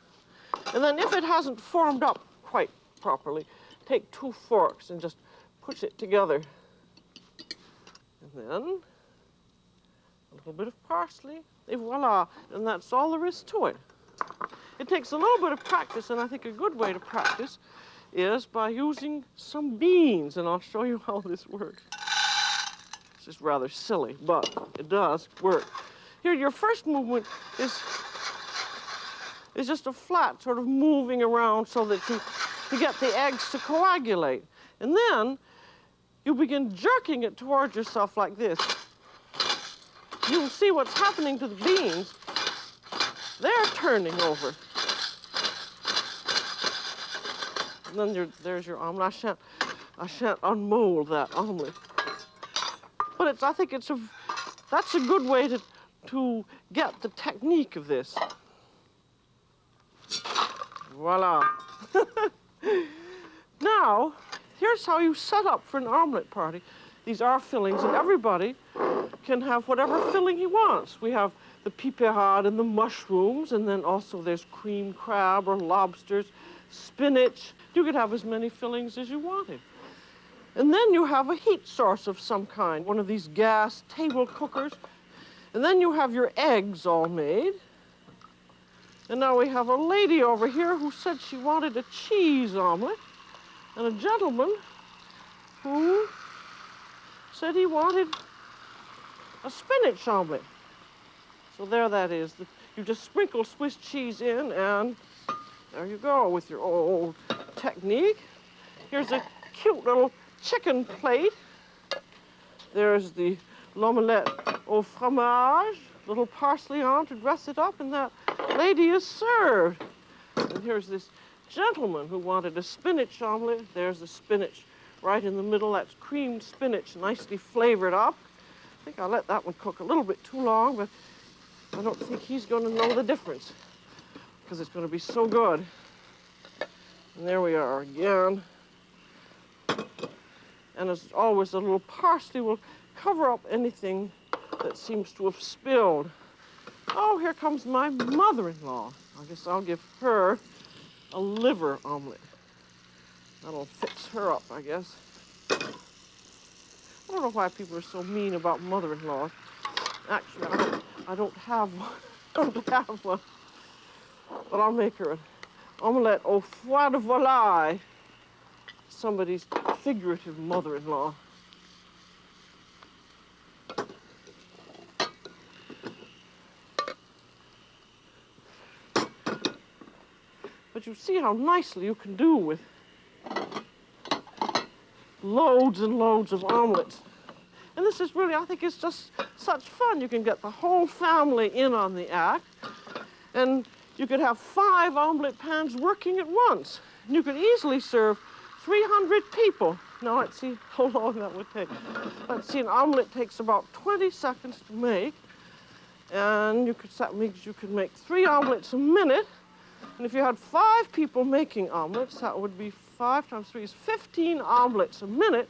And then if it hasn't formed up quite properly, take 2 forks and just push it together. And then a little bit of parsley, et voila, and that's all there is to it. It takes a little bit of practice, and I think a good way to practice is by using some beans, and I'll show you how this works. It's just rather silly, but it does work. Here, your first movement is just a flat sort of moving around so that you get the eggs to coagulate. And then you begin jerking it towards yourself like this. You'll see what's happening to the beans. They're turning over. And then there's your omelet. I shan't unmold that omelet. But I think that's a good way to get the technique of this. Voila. Now, here's how you set up for an omelet party. These are fillings, and everybody can have whatever filling he wants. We have the piperade and the mushrooms, and then also there's cream crab or lobsters, spinach. You could have as many fillings as you wanted. And then you have a heat source of some kind, one of these gas table cookers. And then you have your eggs all made. And now we have a lady over here who said she wanted a cheese omelet, and a gentleman who said he wanted a spinach omelet. So there that is. You just sprinkle Swiss cheese in, and there you go with your old technique. Here's a cute little chicken plate. There's the l'omelette au fromage, little parsley on to dress it up, and that lady is served. And here's this gentleman who wanted a spinach omelet. There's the spinach right in the middle. That's creamed spinach, nicely flavored up. I think I'll let that one cook a little bit too long, but I don't think he's going to know the difference because it's going to be so good. And there we are again. And as always, a little parsley will cover up anything that seems to have spilled. Oh, here comes my mother-in-law. I guess I'll give her a liver omelet. That'll fix her up, I guess. I don't know why people are so mean about mother-in-laws. Actually, I don't have one. I don't have one. But I'll make her an omelette au foie de volaille. Somebody's figurative mother-in-law. But you see how nicely you can do with loads and loads of omelets. And this is really, I think it's just such fun. You can get the whole family in on the act, and you could have 5 omelet pans working at once. You could easily serve 300 people. Now, let's see how long that would take. Let's see, an omelet takes about 20 seconds to make. And that means you could make 3 omelets a minute. And if you had 5 people making omelets, that would be 5 times 3 is 15 omelets a minute.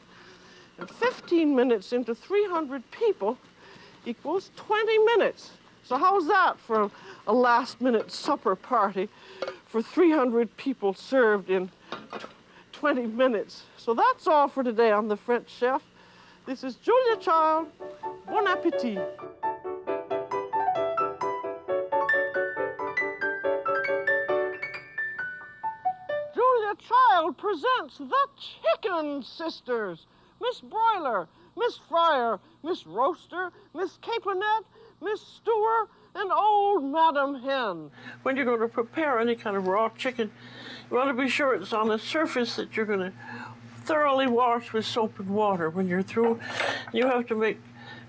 And 15 minutes into 300 people equals 20 minutes. So how's that for a last-minute supper party for 300 people served in 20 minutes? So that's all for today on The French Chef. This is Julia Child. Bon appétit. Julia Child presents the Chicken Sisters. Miss Broiler, Miss Fryer, Miss Roaster, Miss Caponette, Miss Stewart, and old Madam Hen. When you're going to prepare any kind of raw chicken, you want to be sure it's on a surface that you're going to thoroughly wash with soap and water. When you're through, you have to make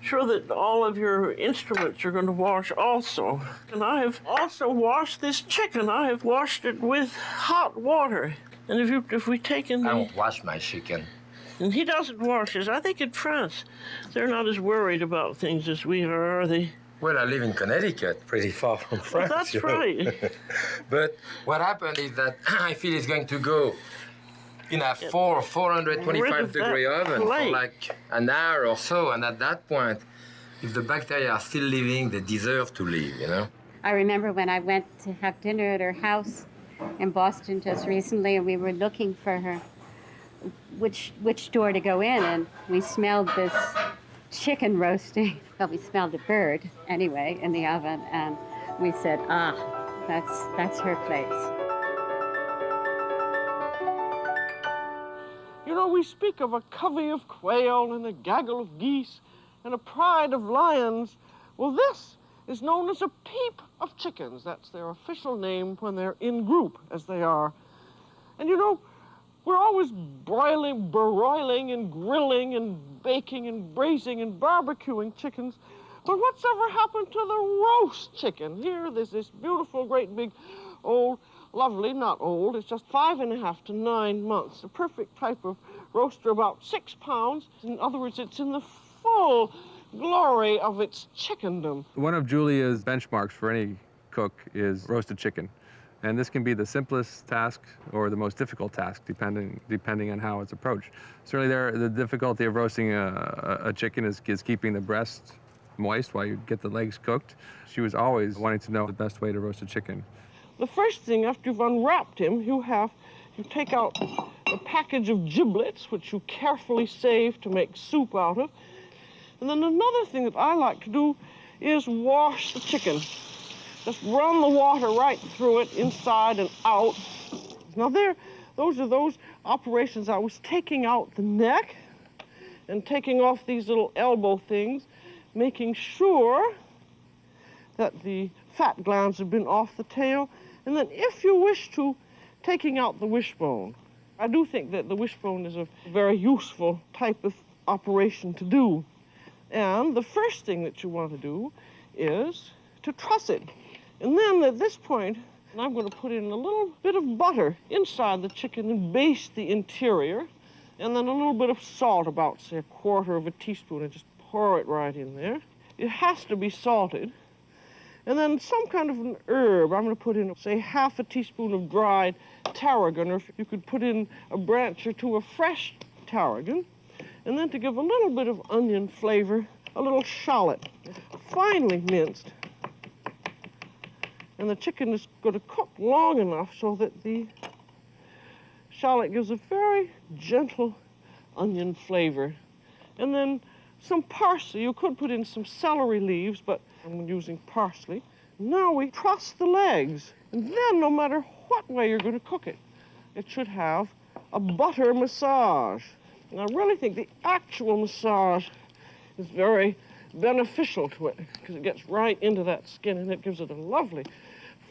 sure that all of your instruments are going to wash also. And I have also washed this chicken. I have washed it with hot water. And if we take in I don't wash my chicken. And he doesn't wash his. I think in France, they're not as worried about things as we are they? Well, I live in Connecticut, pretty far from France. Well, that's right. But what happened is that I feel it's going to go in a 425-degree oven for like an hour or so. And at that point, if the bacteria are still living, they deserve to live, you know? I remember when I went to have dinner at her house in Boston just recently, and we were looking for her, which door to go in, and we smelled this chicken roasting. Well, we smelled a bird anyway in the oven, and we said, that's her place. You know, we speak of a covey of quail and a gaggle of geese and a pride of lions. Well, this is known as a peep of chickens. That's their official name when they're in group, as they are. And you know, we're always broiling and grilling and baking and braising and barbecuing chickens. But what's ever happened to the roast chicken? Here, there's this beautiful, great big, old, lovely, not old, it's just 5.5 to 9 months. The perfect type of roaster, about 6 pounds. In other words, it's in the full glory of its chickendom. One of Julia's benchmarks for any cook is roasted chicken. And this can be the simplest task or the most difficult task, depending on how it's approached. Certainly the difficulty of roasting a chicken is keeping the breast moist while you get the legs cooked. She was always wanting to know the best way to roast a chicken. The first thing, after you've unwrapped him, you take out a package of giblets, which you carefully save to make soup out of. And then another thing that I like to do is wash the chicken. Just run the water right through it, inside and out. Now those are those operations. I was taking out the neck and taking off these little elbow things, making sure that the fat glands have been off the tail. And then if you wish to, taking out the wishbone. I do think that the wishbone is a very useful type of operation to do. And the first thing that you want to do is to truss it. And then at this point, I'm going to put in a little bit of butter inside the chicken and baste the interior, and then a little bit of salt, about, say, 1/4 teaspoon, and just pour it right in there. It has to be salted. And then some kind of an herb. I'm going to put in, say, 1/2 teaspoon of dried tarragon, or if you could put in a branch or two of fresh tarragon. And then to give a little bit of onion flavor, a little shallot, finely minced. And the chicken is going to cook long enough so that the shallot gives a very gentle onion flavor. And then some parsley. You could put in some celery leaves, but I'm using parsley. Now we truss the legs. And then no matter what way you're going to cook it, it should have a butter massage. And I really think the actual massage is very beneficial to it because it gets right into that skin and it gives it a lovely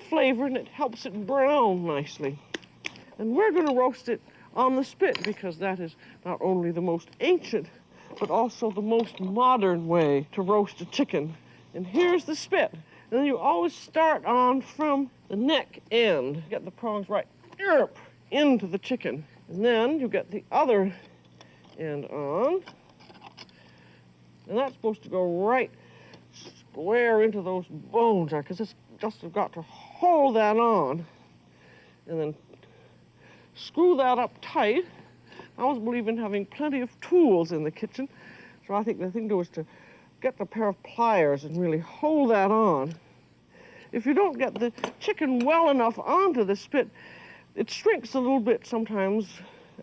flavor and it helps it brown nicely. And we're going to roast it on the spit because that is not only the most ancient but also the most modern way to roast a chicken. And here's the spit. And then you always start on from the neck end. Get the prongs right into the chicken. And then you get the other end on. And that's supposed to go right square into those bones there, because it's just got to hold that on. And then screw that up tight. I always believe in having plenty of tools in the kitchen. So I think the thing to do is to get a pair of pliers and really hold that on. If you don't get the chicken well enough onto the spit, it shrinks a little bit sometimes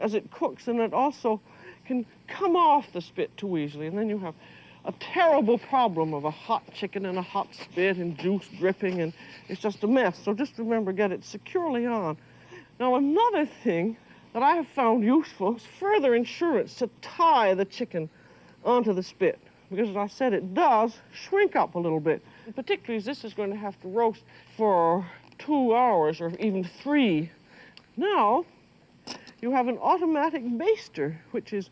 as it cooks, and it also can come off the spit too easily, and then you have a terrible problem of a hot chicken and a hot spit and juice dripping, and it's just a mess. So just remember, get it securely on. Now, another thing that I have found useful is further insurance to tie the chicken onto the spit, because as I said, it does shrink up a little bit. And particularly as this is going to have to roast for 2 hours or even 3. Now, you have an automatic baster, which is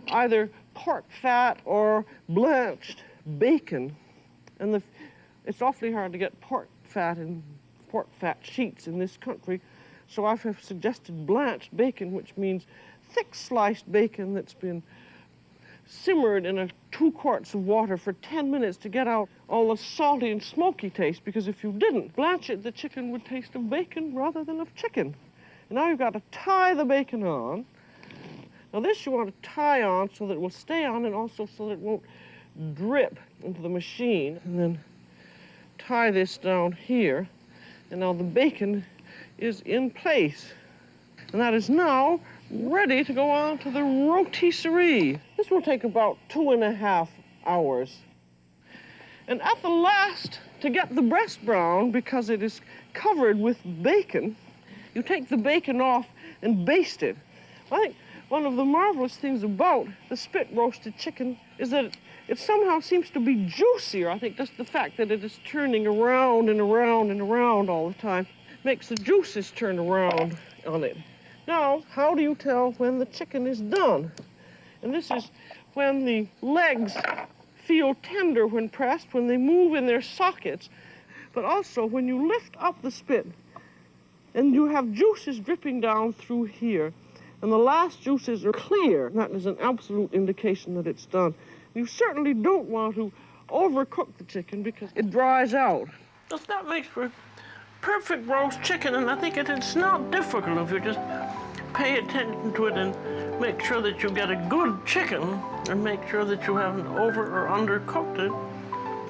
either pork fat or blanched bacon. And it's awfully hard to get pork fat and pork fat sheets in this country, so I've suggested blanched bacon, which means thick sliced bacon that's been simmered in 2 quarts of water for 10 minutes to get out all the salty and smoky taste, because if you didn't blanch it, the chicken would taste of bacon rather than of chicken. And now you've got to tie the bacon on. Now this you want to tie on so that it will stay on, and also so that it won't drip into the machine. And then tie this down here. And now the bacon is in place. And that is now ready to go on to the rotisserie. This will take about 2.5 hours. And at the last, to get the breast brown, because it is covered with bacon, you take the bacon off and baste it. I think one of the marvelous things about the spit roasted chicken is that it somehow seems to be juicier. I think just the fact that it is turning around and around and around all the time makes the juices turn around on it. Now, how do you tell when the chicken is done? And this is when the legs feel tender when pressed, when they move in their sockets, but also when you lift up the spit and you have juices dripping down through here, and the last juices are clear. That is an absolute indication that it's done. You certainly don't want to overcook the chicken because it dries out. That makes for perfect roast chicken, and I think it's not difficult if you just pay attention to it and make sure that you get a good chicken, and make sure that you haven't over or undercooked it,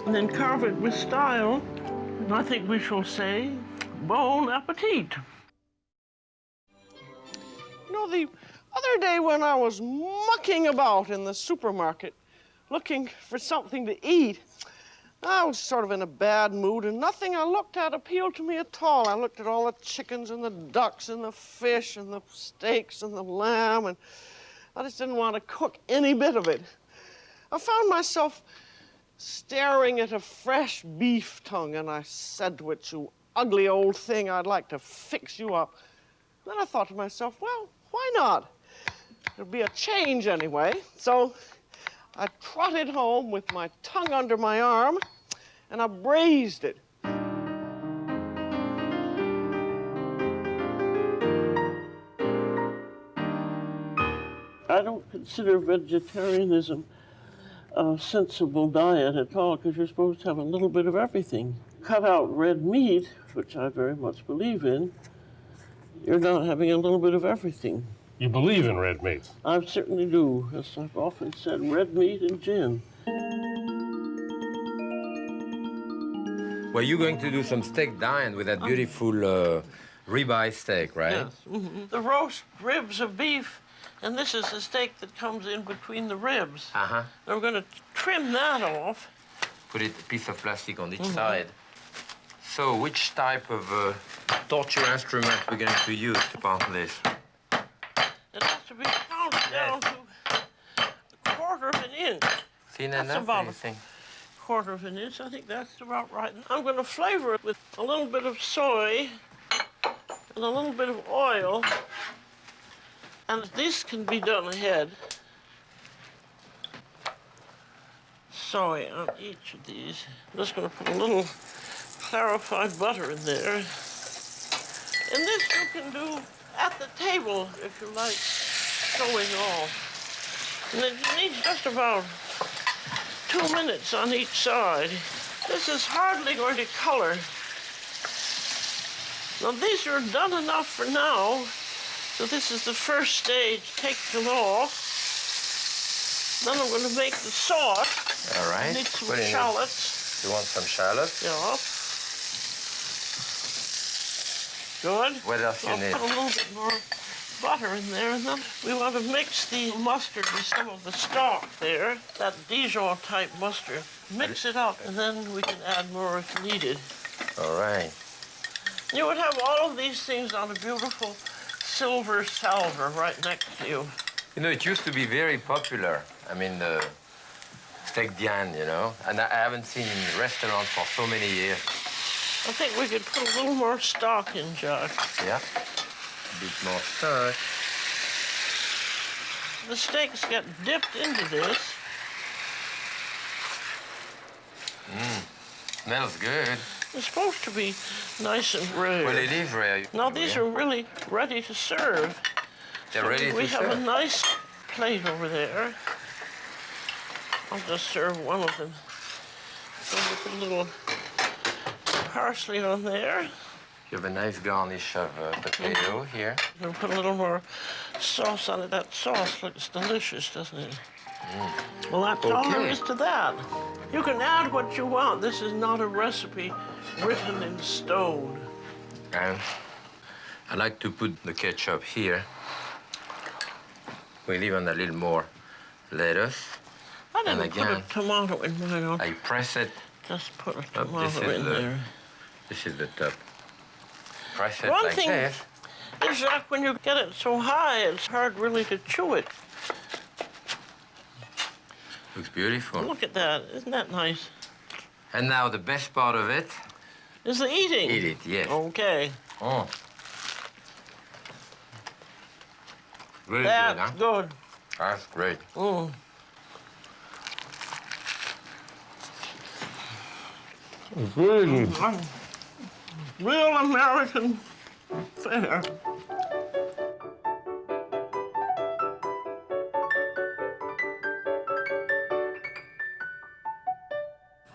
and then carve it with style. And I think we shall say, bon appetit. You know, the other day when I was mucking about in the supermarket looking for something to eat, I was sort of in a bad mood, and nothing I looked at appealed to me at all. I looked at all the chickens and the ducks and the fish and the steaks and the lamb, and I just didn't want to cook any bit of it. I found myself staring at a fresh beef tongue, and I said to it, "You ugly old thing, I'd like to fix you up." Then I thought to myself, well, why not? It'll be a change anyway. So I trotted home with my tongue under my arm, and I braised it. I don't consider vegetarianism a sensible diet at all, because you're supposed to have a little bit of everything. Cut out red meat, which I very much believe in, you're not having a little bit of everything. You believe in red meat? I certainly do. As I've often said, red meat and gin. Well, you're going to do some steak, Diane, with that beautiful ribeye steak, right? Yes. Mm-hmm. The roast ribs of beef, and this is the steak that comes in between the ribs. Uh-huh. And we're going to trim that off. Put a piece of plastic on each side. So which type of torture instrument we're going to use to pound this? It has to be pounded down to a quarter of an inch. Thin That's enough, about anything? a quarter of an inch. I think that's about right. I'm going to flavor it with a little bit of soy and a little bit of oil. And this can be done ahead. Soy on each of these. I'm just going to put a little clarified butter in there. And this you can do at the table, if you like, showing off. And it needs just about 2 minutes on each side. This is hardly going to color. Now these are done enough for now. So this is the first stage. Take them off. Then I'm going to make the sauce. All right. Need some shallots. You want some shallots? Yeah. Good. What else you need? I'll put a little bit more butter in there, and then we want to mix the mustard with some of the stock there, that Dijon type mustard. Mix it up, and then we can add more if needed. All right. You would have all of these things on a beautiful silver salver right next to you. You know, it used to be very popular. I mean, the steak Diane, you know, and I haven't seen in restaurants for so many years. I think we could put a little more stock in, Jacques. Yeah, a bit more stock. The steaks get dipped into this. Smells good. It's supposed to be nice and rare. Well, it is rare. Now these are really ready to serve. They're ready to serve. We have a nice plate over there. I'll just serve one of them. So we put a little parsley on there. You have a nice garnish of potato here. We'll put a little more sauce on it. That sauce looks delicious, doesn't it? Well, that's all there is to that. You can add what you want. This is not a recipe written in stone. And I like to put the ketchup here. We'll even a little more lettuce. I didn't put a tomato in mine. I press it. Just put a tomato in there. This is the top. Press it One like thing this. is, Jacques, when you get it so high, it's hard really to chew it. Looks beautiful. Look at that. Isn't that nice? And now the best part of it is the eating. Eat it, yes. Okay. Oh. Really That's good, huh? good. That's great. Mm. Good. Real American fare.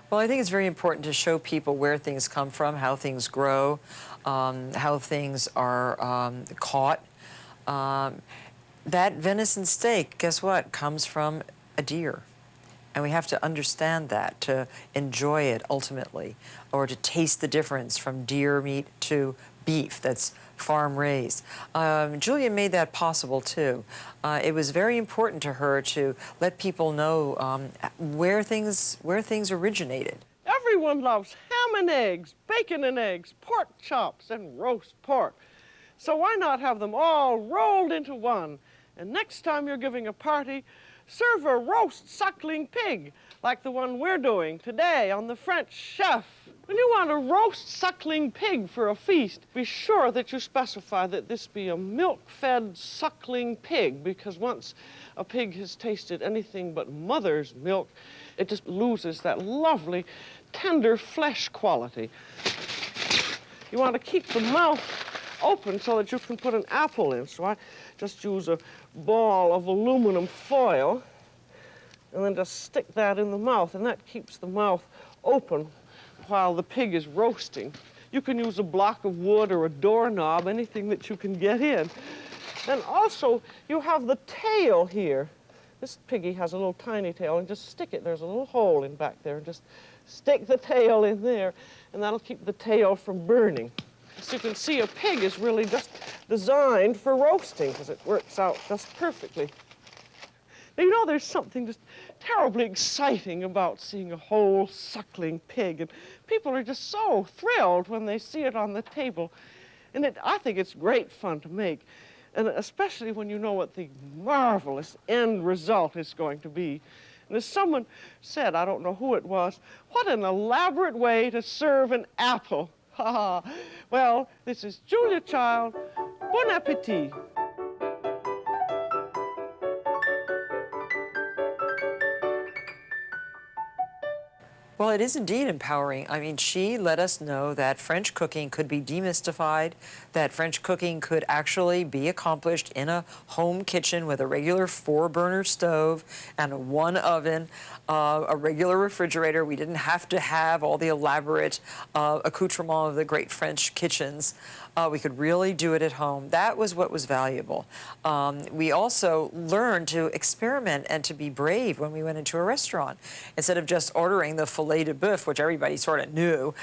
Well, I think it's very important to show people where things come from, how things grow, how things are caught. That venison steak, guess what, comes from a deer. And we have to understand that to enjoy it ultimately, or to taste the difference from deer meat to beef that's farm raised. Julia made that possible too. It was very important to her to let people know where things originated. Everyone loves ham and eggs, bacon and eggs, pork chops, and roast pork. So why not have them all rolled into one? And next time you're giving a party, serve a roast suckling pig, like the one we're doing today on the French Chef. When you want a roast suckling pig for a feast, be sure that you specify that this be a milk-fed suckling pig, because once a pig has tasted anything but mother's milk, it just loses that lovely, tender flesh quality. You want to keep the mouth open so that you can put an apple in. So I just use a ball of aluminum foil and then just stick that in the mouth, and that keeps the mouth open while the pig is roasting. You can use a block of wood or a doorknob, anything that you can get in. And also, you have the tail here. This piggy has a little tiny tail, and just stick it. There's a little hole in back there. Just stick the tail in there, and that'll keep the tail from burning. So you can see a pig is really just designed for roasting, because it works out just perfectly. Now, you know, there's something just terribly exciting about seeing a whole suckling pig, and people are just so thrilled when they see it on the table. And I think it's great fun to make, and especially when you know what the marvelous end result is going to be. And as someone said, I don't know who it was, what an elaborate way to serve an apple. Ha ha. Well, this is Julia Child. Bon appetit. Well, it is indeed empowering. I mean, she let us know that French cooking could be demystified, that French cooking could actually be accomplished in a home kitchen with a regular 4-burner stove and a 1 oven, a regular refrigerator. We didn't have to have all the elaborate accoutrement of the great French kitchens. We could really do it at home. That was what was valuable. We also learned to experiment and to be brave when we went into a restaurant. Instead of just ordering the filet de boeuf, which everybody sort of knew,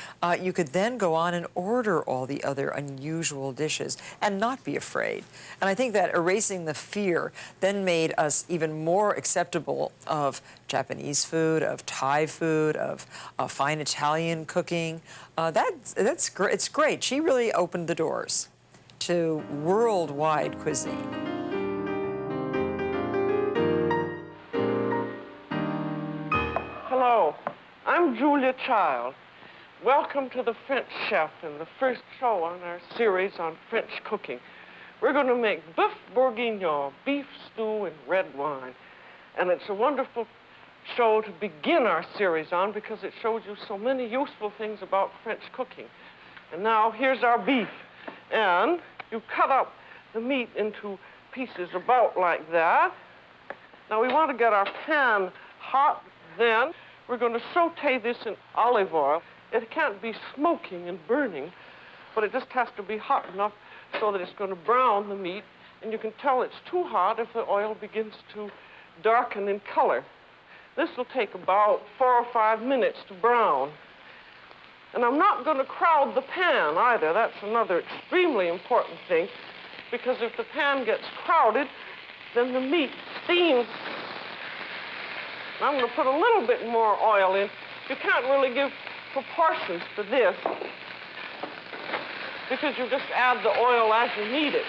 you could then go on and order all the other unusual dishes and not be afraid. And I think that erasing the fear then made us even more acceptable of Japanese food, of Thai food, of fine Italian cooking. That's great. It's great. She really opened the doors to worldwide cuisine. Hello, I'm Julia Child. Welcome to The French Chef and the first show on our series on French cooking. We're going to make Boeuf Bourguignon, beef stew and red wine. And it's a wonderful show to begin our series on because it shows you so many useful things about French cooking. And now here's our beef. And you cut up the meat into pieces about like that. Now we want to get our pan hot. Then we're going to saute this in olive oil. It can't be smoking and burning, but it just has to be hot enough so that it's going to brown the meat. And you can tell it's too hot if the oil begins to darken in color. This will take about 4 or 5 minutes to brown. And I'm not going to crowd the pan either. That's another extremely important thing, because if the pan gets crowded, then the meat steams. I'm going to put a little bit more oil in. You can't really give proportions to this because you just add the oil as you need it.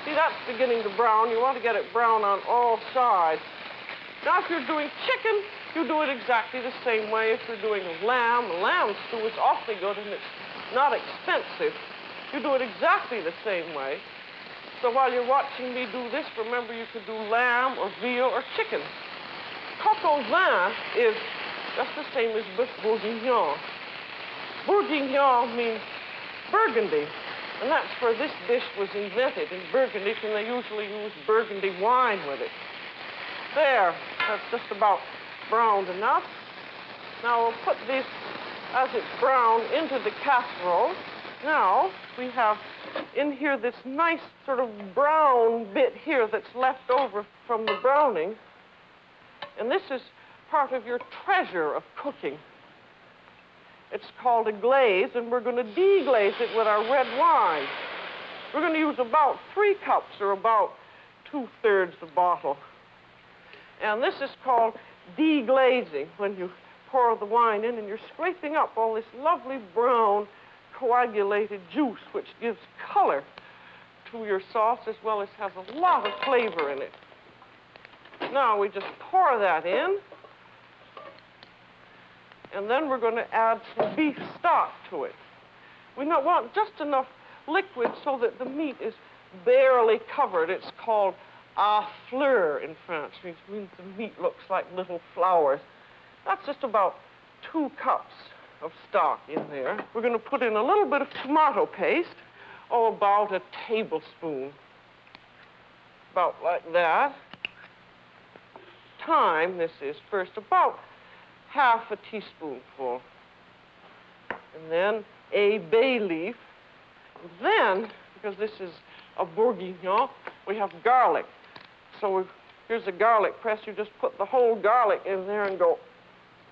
See, that's beginning to brown. You want to get it brown on all sides. Now, if you're doing chicken, you do it exactly the same way. If you're doing a lamb stew is awfully good and it's not expensive. You do it exactly the same way. So while you're watching me do this, remember you could do lamb or veal or chicken. Coq au vin is just the same as Boeuf Bourguignon. Bourguignon means Burgundy, and that's where this dish was invented, in Burgundy, and they usually use Burgundy wine with it. There, that's just about browned enough. Now we'll put this, as it's browned, into the casserole. Now we have in here this nice sort of brown bit here that's left over from the browning. And this is part of your treasure of cooking. It's called a glaze, and we're going to deglaze it with our red wine. We're going to use about 3 cups, or about 2/3 the bottle. And this is called deglazing, when you pour the wine in and you're scraping up all this lovely brown coagulated juice, which gives color to your sauce as well as has a lot of flavor in it. Now we just pour that in, and then we're going to add some beef stock to it. We want just enough liquid so that the meat is barely covered. It's called à fleur in French, which means the meat looks like little flowers. That's just about 2 cups of stock in there. We're going to put in a little bit of tomato paste, about a tablespoon, about like that. Thyme, this is first, about half a teaspoonful. And then a bay leaf. And then, because this is a bourguignon, we have garlic. So here's a garlic press. You just put the whole garlic in there and go,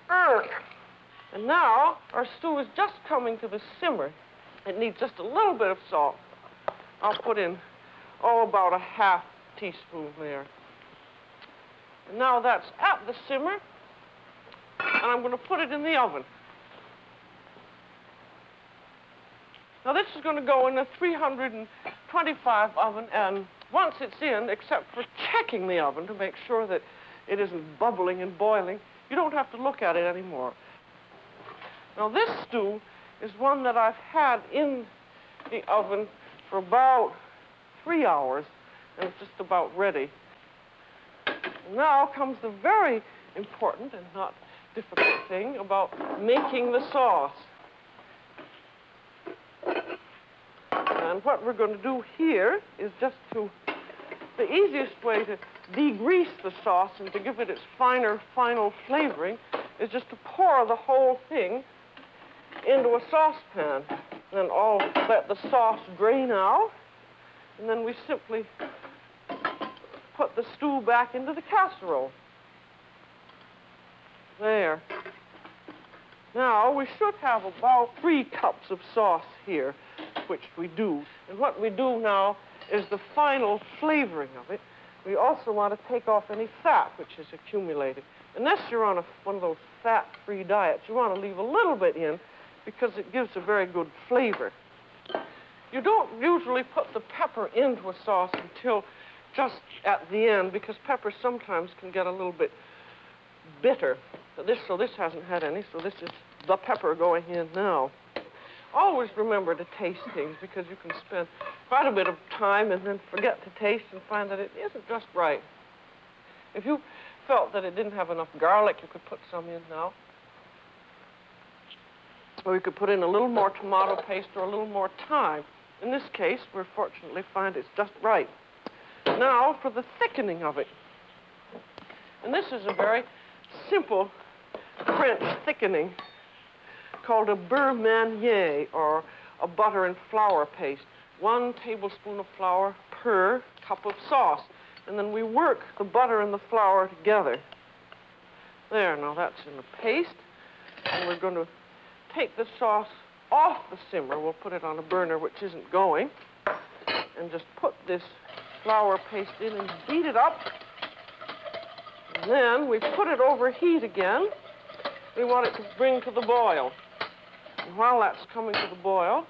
Urgh! And now our stew is just coming to the simmer. It needs just a little bit of salt. I'll put in, about a half teaspoon there. And now that's at the simmer, and I'm going to put it in the oven. Now this is going to go in a 325 oven, and once it's in, except for checking the oven to make sure that it isn't bubbling and boiling, you don't have to look at it anymore. Now this stew is one that I've had in the oven for about 3 hours, and it's just about ready. Now comes the very important and not difficult thing about making the sauce. And what we're going to do here is just to, the easiest way to degrease the sauce and to give it its finer, final flavoring is just to pour the whole thing into a saucepan. And I'll let the sauce drain out, and then we simply put the stew back into the casserole. There. Now, we should have about 3 cups of sauce here, which we do. And what we do now is the final flavoring of it. We also want to take off any fat which is accumulated. Unless you're on one of those fat-free diets, you want to leave a little bit in because it gives a very good flavor. You don't usually put the pepper into a sauce until just at the end because pepper sometimes can get a little bit bitter. So this hasn't had any, so this is the pepper going in now. Always remember to taste things because you can spend quite a bit of time and then forget to taste and find that it isn't just right. If you felt that it didn't have enough garlic, you could put some in now. Or you could put in a little more tomato paste or a little more thyme. In this case, we fortunately find it's just right. Now for the thickening of it. And this is a very simple French thickening called a beurre manier, or a butter and flour paste. 1 tablespoon of flour per cup of sauce. And then we work the butter and the flour together. There, now that's in the paste. And we're going to take the sauce off the simmer. We'll put it on a burner which isn't going. And just put this flour paste in and beat it up. And then we put it over heat again. We want it to bring to the boil. And while that's coming to the boil,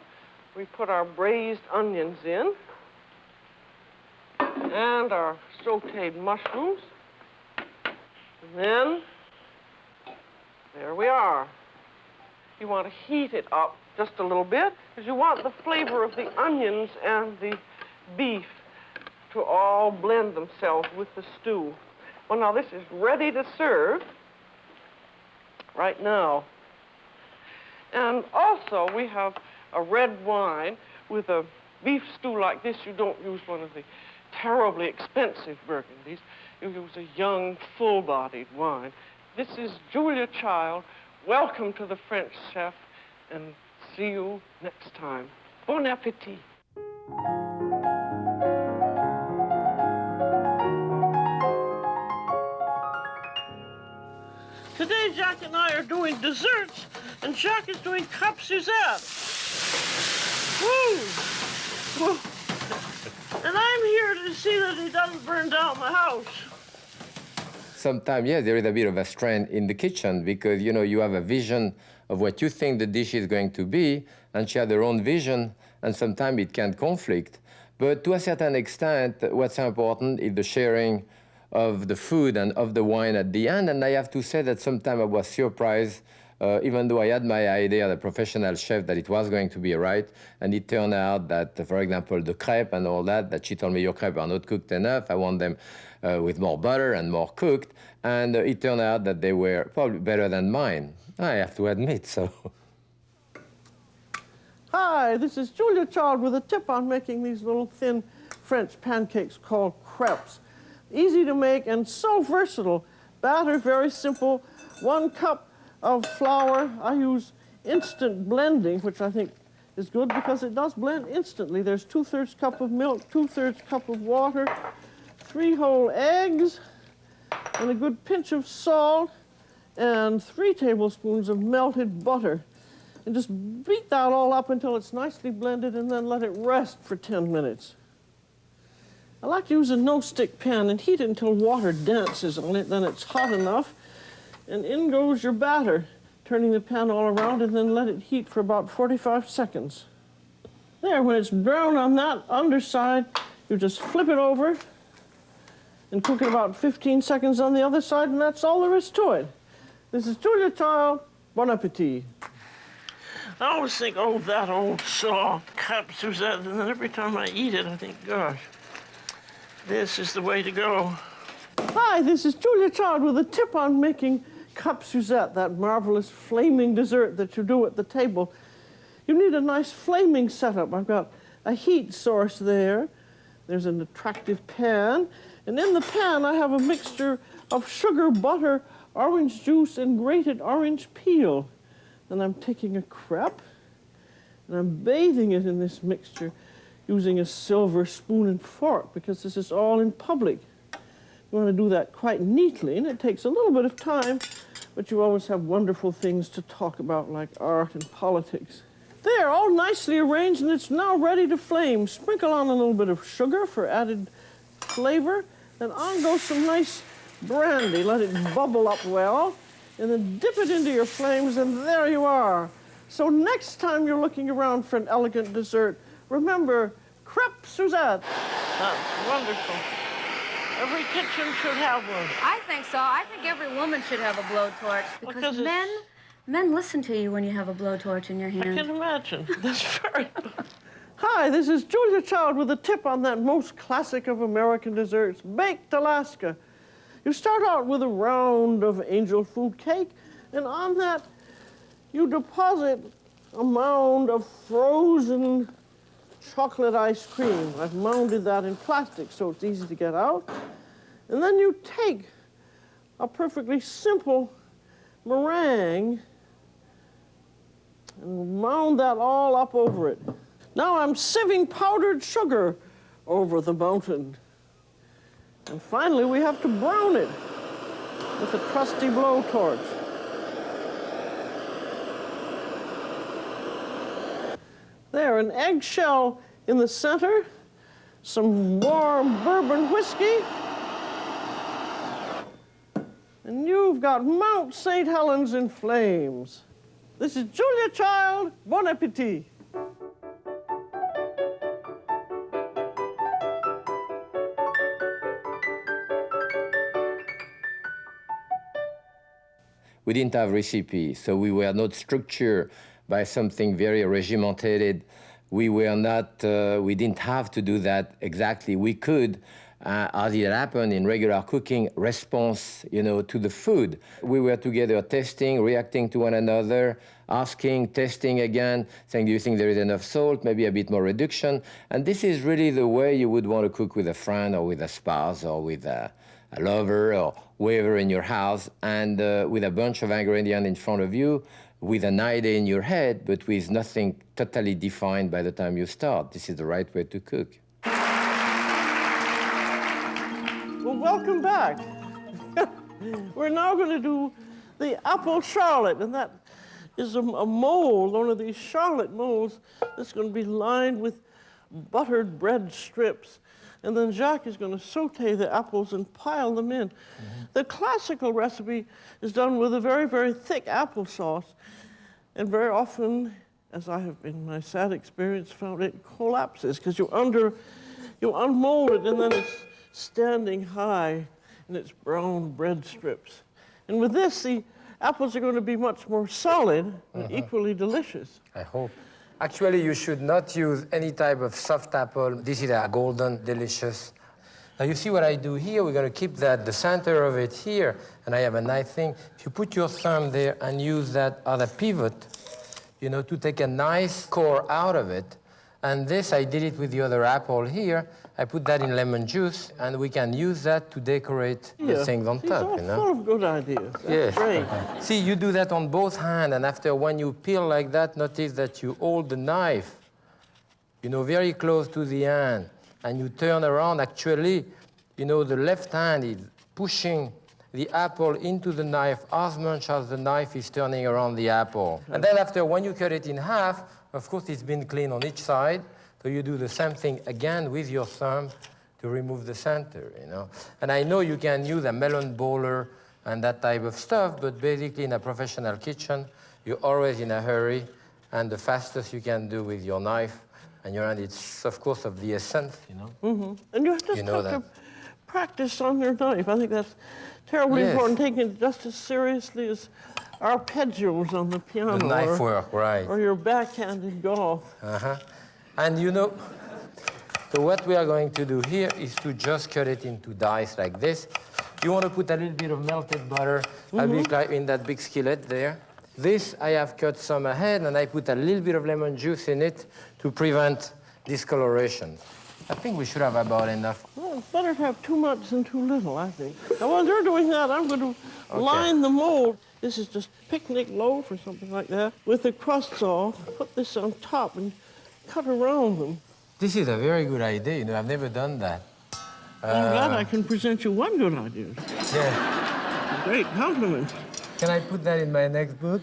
we put our braised onions in and our sauteed mushrooms. And then, there we are. You want to heat it up just a little bit because you want the flavor of the onions and the beef to all blend themselves with the stew. Well, now this is ready to serve right now. And also, we have a red wine. With a beef stew like this, you don't use one of the terribly expensive Burgundies. You use a young, full-bodied wine. This is Julia Child. Welcome to the French Chef, and see you next time. Bon appétit. Today, Jacques and I are doing desserts, and Jacques is doing crepes Suzette. Woo! Woo! And I'm here to see that he doesn't burn down the house. Sometimes, yes, there is a bit of a strain in the kitchen because, you know, you have a vision of what you think the dish is going to be, and she has her own vision, and sometimes it can conflict. But to a certain extent, what's important is the sharing of the food and of the wine at the end. And I have to say that sometimes I was surprised, even though I had my idea, the professional chef, that it was going to be right. And it turned out that, for example, the crepes and all that she told me, your crepes are not cooked enough. I want them with more butter and more cooked. And it turned out that they were probably better than mine. I have to admit so. Hi, this is Julia Child with a tip on making these little thin French pancakes called crepes. Easy to make and so versatile. Batter, very simple. 1 cup of flour. I use instant blending, which I think is good because it does blend instantly. There's 2/3 cup of milk, 2/3 cup of water, 3 whole eggs, and a good pinch of salt, and 3 tablespoons of melted butter. And just beat that all up until it's nicely blended and then let it rest for 10 minutes. I like to use a no-stick pan and heat it until water dances on it, then it's hot enough, and in goes your batter, turning the pan all around and then let it heat for about 45 seconds. There, when it's brown on that underside, you just flip it over and cook it about 15 seconds on the other side, and that's all there is to it. This is Julia Child. Bon appetit. I always think, oh, that old saw, crepes Suzette, and then every time I eat it, I think, gosh, this is the way to go. Hi, this is Julia Child with a tip on making cup Suzette, that marvelous flaming dessert that you do at the table, you need a nice flaming setup. I've got a heat source there. There's an attractive pan. And in the pan, I have a mixture of sugar, butter, orange juice, and grated orange peel. And I'm taking a crepe, and I'm bathing it in this mixture using a silver spoon and fork, because this is all in public. You want to do that quite neatly, and it takes a little bit of time, but you always have wonderful things to talk about, like art and politics. There, all nicely arranged, and it's now ready to flame. Sprinkle on a little bit of sugar for added flavor, and on goes some nice brandy. Let it bubble up well, and then dip it into your flames, and there you are. So next time you're looking around for an elegant dessert, remember, Crepes Suzette. That's wonderful. Every kitchen should have one. I think so. I think every woman should have a blowtorch, because men listen to you when you have a blowtorch in your hand. I can imagine. That's very good. Hi, this is Julia Child with a tip on that most classic of American desserts, baked Alaska. You start out with a round of angel food cake, and on that, you deposit a mound of frozen chocolate ice cream. I've mounded that in plastic so it's easy to get out. And then you take a perfectly simple meringue and mound that all up over it. Now I'm sieving powdered sugar over the mountain. And finally, we have to brown it with a trusty blowtorch. There, an eggshell in the center, some warm bourbon whiskey, and you've got Mount St. Helens in flames. This is Julia Child. Bon appetit. We didn't have recipes, so we were not structured by something very regimented. We were not, we didn't have to do that exactly. We could, as it happened in regular cooking, response, to the food. We were together testing, reacting to one another, asking, testing again, saying, do you think there is enough salt, maybe a bit more reduction? And this is really the way you would want to cook with a friend or with a spouse or with a lover or wherever in your house, and with a bunch of ingredients in front of you, with an idea in your head, but with nothing totally defined by the time you start. This is the right way to cook. Well, welcome back. We're now going to do the apple charlotte, and that is a mold, one of these charlotte molds that's going to be lined with buttered bread strips. And then Jacques is going to saute the apples and pile them in. The classical recipe is done with a very, very thick applesauce. And very often, as I have in my sad experience found, it collapses because you unmold it and then it's standing high in its brown bread strips. And with this, the apples are going to be much more solid and equally delicious. I hope. Actually, you should not use any type of soft apple. This is a golden, delicious. Now, you see what I do here? We're going to keep the center of it here, and I have a nice thing. If you put your thumb there and use that other pivot, to take a nice core out of it, and this, I did it with the other apple here. I put that in lemon juice, and we can use that to decorate the things on top, It's all full of good ideas. That's yes. great. See, you do that on both hands, and after when you peel like that, notice that you hold the knife, very close to the hand, and you turn around. Actually, the left hand is pushing the apple into the knife as much as the knife is turning around the apple. And then after, when you cut it in half, of course, it's been cleaned on each side. So you do the same thing again with your thumb to remove the center, And I know you can use a melon bowler and that type of stuff, but basically in a professional kitchen, you're always in a hurry, and the fastest you can do with your knife and your hand, it's of course of the essence, And you just have to practice on your knife. I think that's terribly important, taking it just as seriously as arpeggios on the piano. The knife work, right. Or your backhanded golf. And so what we are going to do here is to just cut it into dice like this. You want to put a little bit of melted butter, a bit like in that big skillet there. This, I have cut some ahead, and I put a little bit of lemon juice in it to prevent discoloration. I think we should have about enough. Well, it's better to have too much than too little, I think. Now, while they're doing that, I'm going to line the mold. This is just picnic loaf or something like that. With the crusts off, put this on top and cut around them. This is a very good idea. You know, I've never done that. I'm glad I can present you one good idea. Yeah. A great compliment. Can I put that in my next book?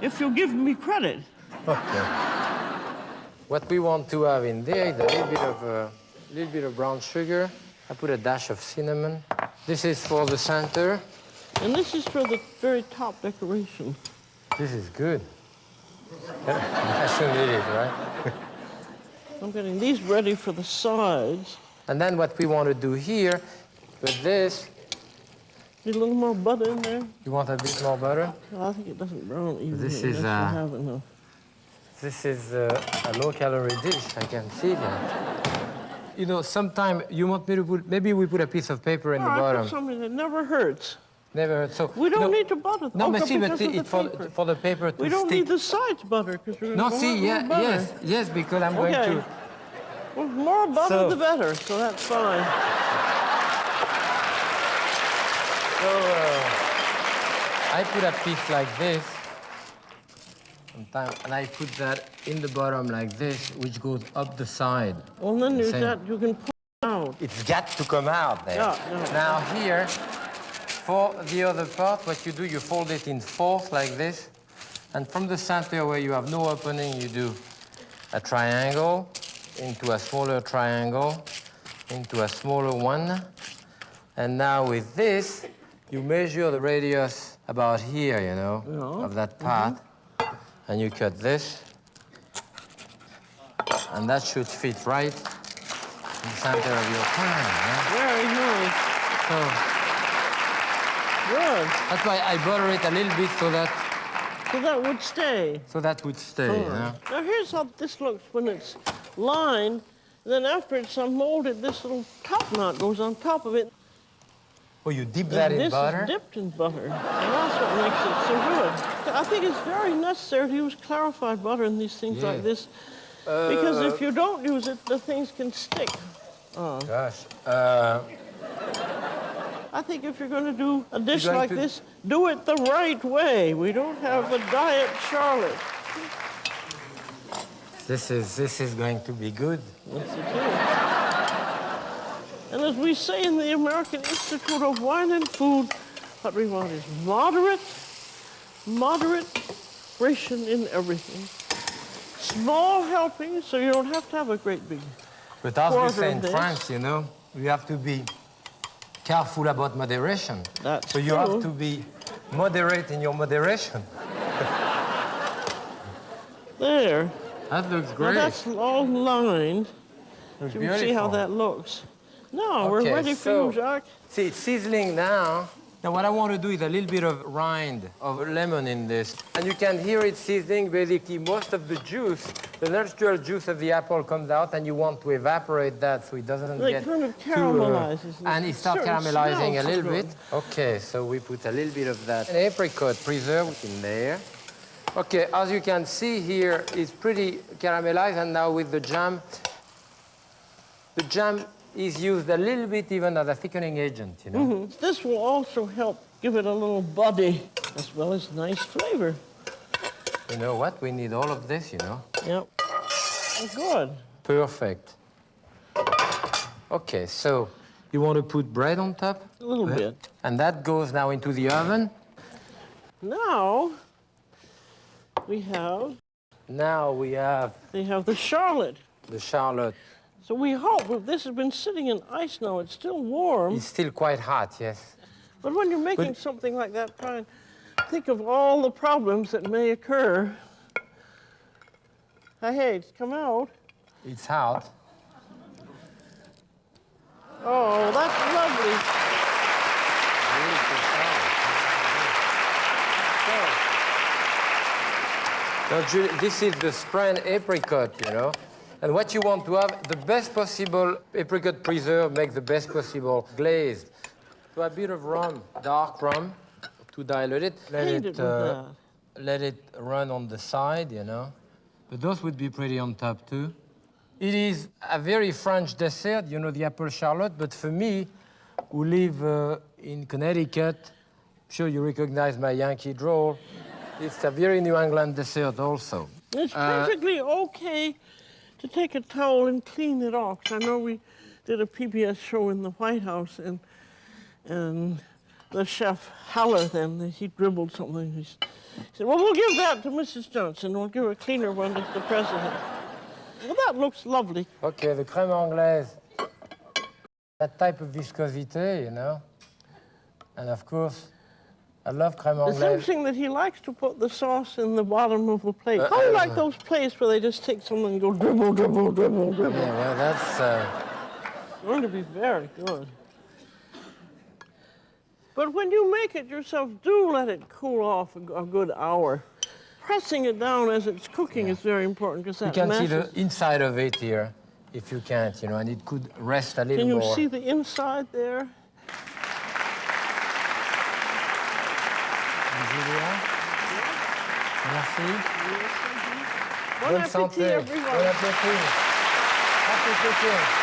If you'll give me credit. Okay. What we want to have in there is a little bit of brown sugar. I put a dash of cinnamon. This is for the center. And this is for the very top decoration. This is good. I shouldn't eat it, right? I'm getting these ready for the sides. And then what we want to do here with this. Need a little more butter in there. You want a bit more butter? Well, I think it doesn't brown evenly. This is a low-calorie dish. I can see that. You know, sometime you want me to put. Maybe we put a piece of paper in the bottom. I put something that never hurts. Never hurts. So we don't need to butter. No, but see, but it's for the paper to stick. We don't need the sides butter because we're no, going see, to yeah, butter. yes, because I'm going to. Well, more butter the better, so that's fine. So I put a piece like this, and I put that in the bottom like this, which goes up the side. Well, then there's that you can pull out. It's got to come out there. Yeah. Now here, for the other part, what you do, you fold it in fourths like this, and from the center where you have no opening, you do a triangle into a smaller triangle, into a smaller one. And now with this, you measure the radius about here, you know, of that part. And you cut this. And that should fit right in the center of your pan. Very nice. So, good. That's why I butter it a little bit so that... So that would stay. So that would stay, yeah. Now here's how this looks when it's lined. Then after it's unmolded, this little top knot goes on top of it. Oh, you dip that in butter? This is dipped in butter. And that's what makes it so good. I think it's very necessary to use clarified butter in these things like this. Because if you don't use it, the things can stick. Gosh. I think if you're going to do a dish like this, do it the right way. We don't have a diet Charlotte. This is going to be good. Yes, it is. And as we say in the American Institute of Wine and Food, what we want is moderate ration in everything. Small helpings, so you don't have to have a great big But as we say in France, you know, we have to be careful about moderation. That's so you true. have to be moderate in your moderation. There. That looks great. Now that's all lined. Looks You can see how that looks. Now we're ready for you, Jacques. See, it's sizzling now. Now what I want to do is a little bit of rind of lemon in this. And you can hear it sizzling. Basically, most of the juice, the natural juice of the apple comes out, and you want to evaporate that so it doesn't get kind of caramelizes. and it starts caramelizing a little bit. Okay, so we put a little bit of that apricot preserve in there. Okay, as you can see here, it's pretty caramelized, and now with the jam is used a little bit even as a thickening agent, you know. This will also help give it a little body as well as nice flavor. You know what? We need all of this, you know. Yep. Oh, good. Perfect. Okay, so you want to put bread on top? A little bit. And that goes now into the oven. Now we have the Charlotte. The Charlotte. So we hope if this has been sitting in ice now, it's still warm. It's still quite hot, yes. But when you're making something like that, try and think of all the problems that may occur. Hey, it's come out. It's out. Oh, that's lovely. Now, Julie, this is the strained apricot, you know. And what you want to have, the best possible apricot preserve, make the best possible glazed. to a bit of rum, dark rum, to dilute it. Let it run on the side, you know. But those would be pretty on top too. It is a very French dessert, you know, the apple charlotte, but for me, who live in Connecticut, I'm sure you recognize my Yankee drawl, it's a very New England dessert also. It's perfectly okay to take a towel and clean it off. I know we did a PBS show in the White House, and the chef Haller then, he dribbled something. He said, well, we'll give that to Mrs. Johnson. We'll give a cleaner one to the president. Well, that looks lovely. Okay, the crème anglaise, that type of viscosity, you know. And of course, I love crème anglaise. It's interesting that he likes to put the sauce in the bottom of the plate. How do you like those plates where they just take something and go dribble, dribble, dribble, dribble? Yeah, well, that's... It's going to be very good. But when you make it yourself, do let it cool off a good hour. Pressing it down as it's cooking is very important because that You can see the inside of it here, if you can't, you know, and it could rest a little more. Can you see the inside there? Merci. Bon appétit, everyone. Bon appétit. Happy cooking.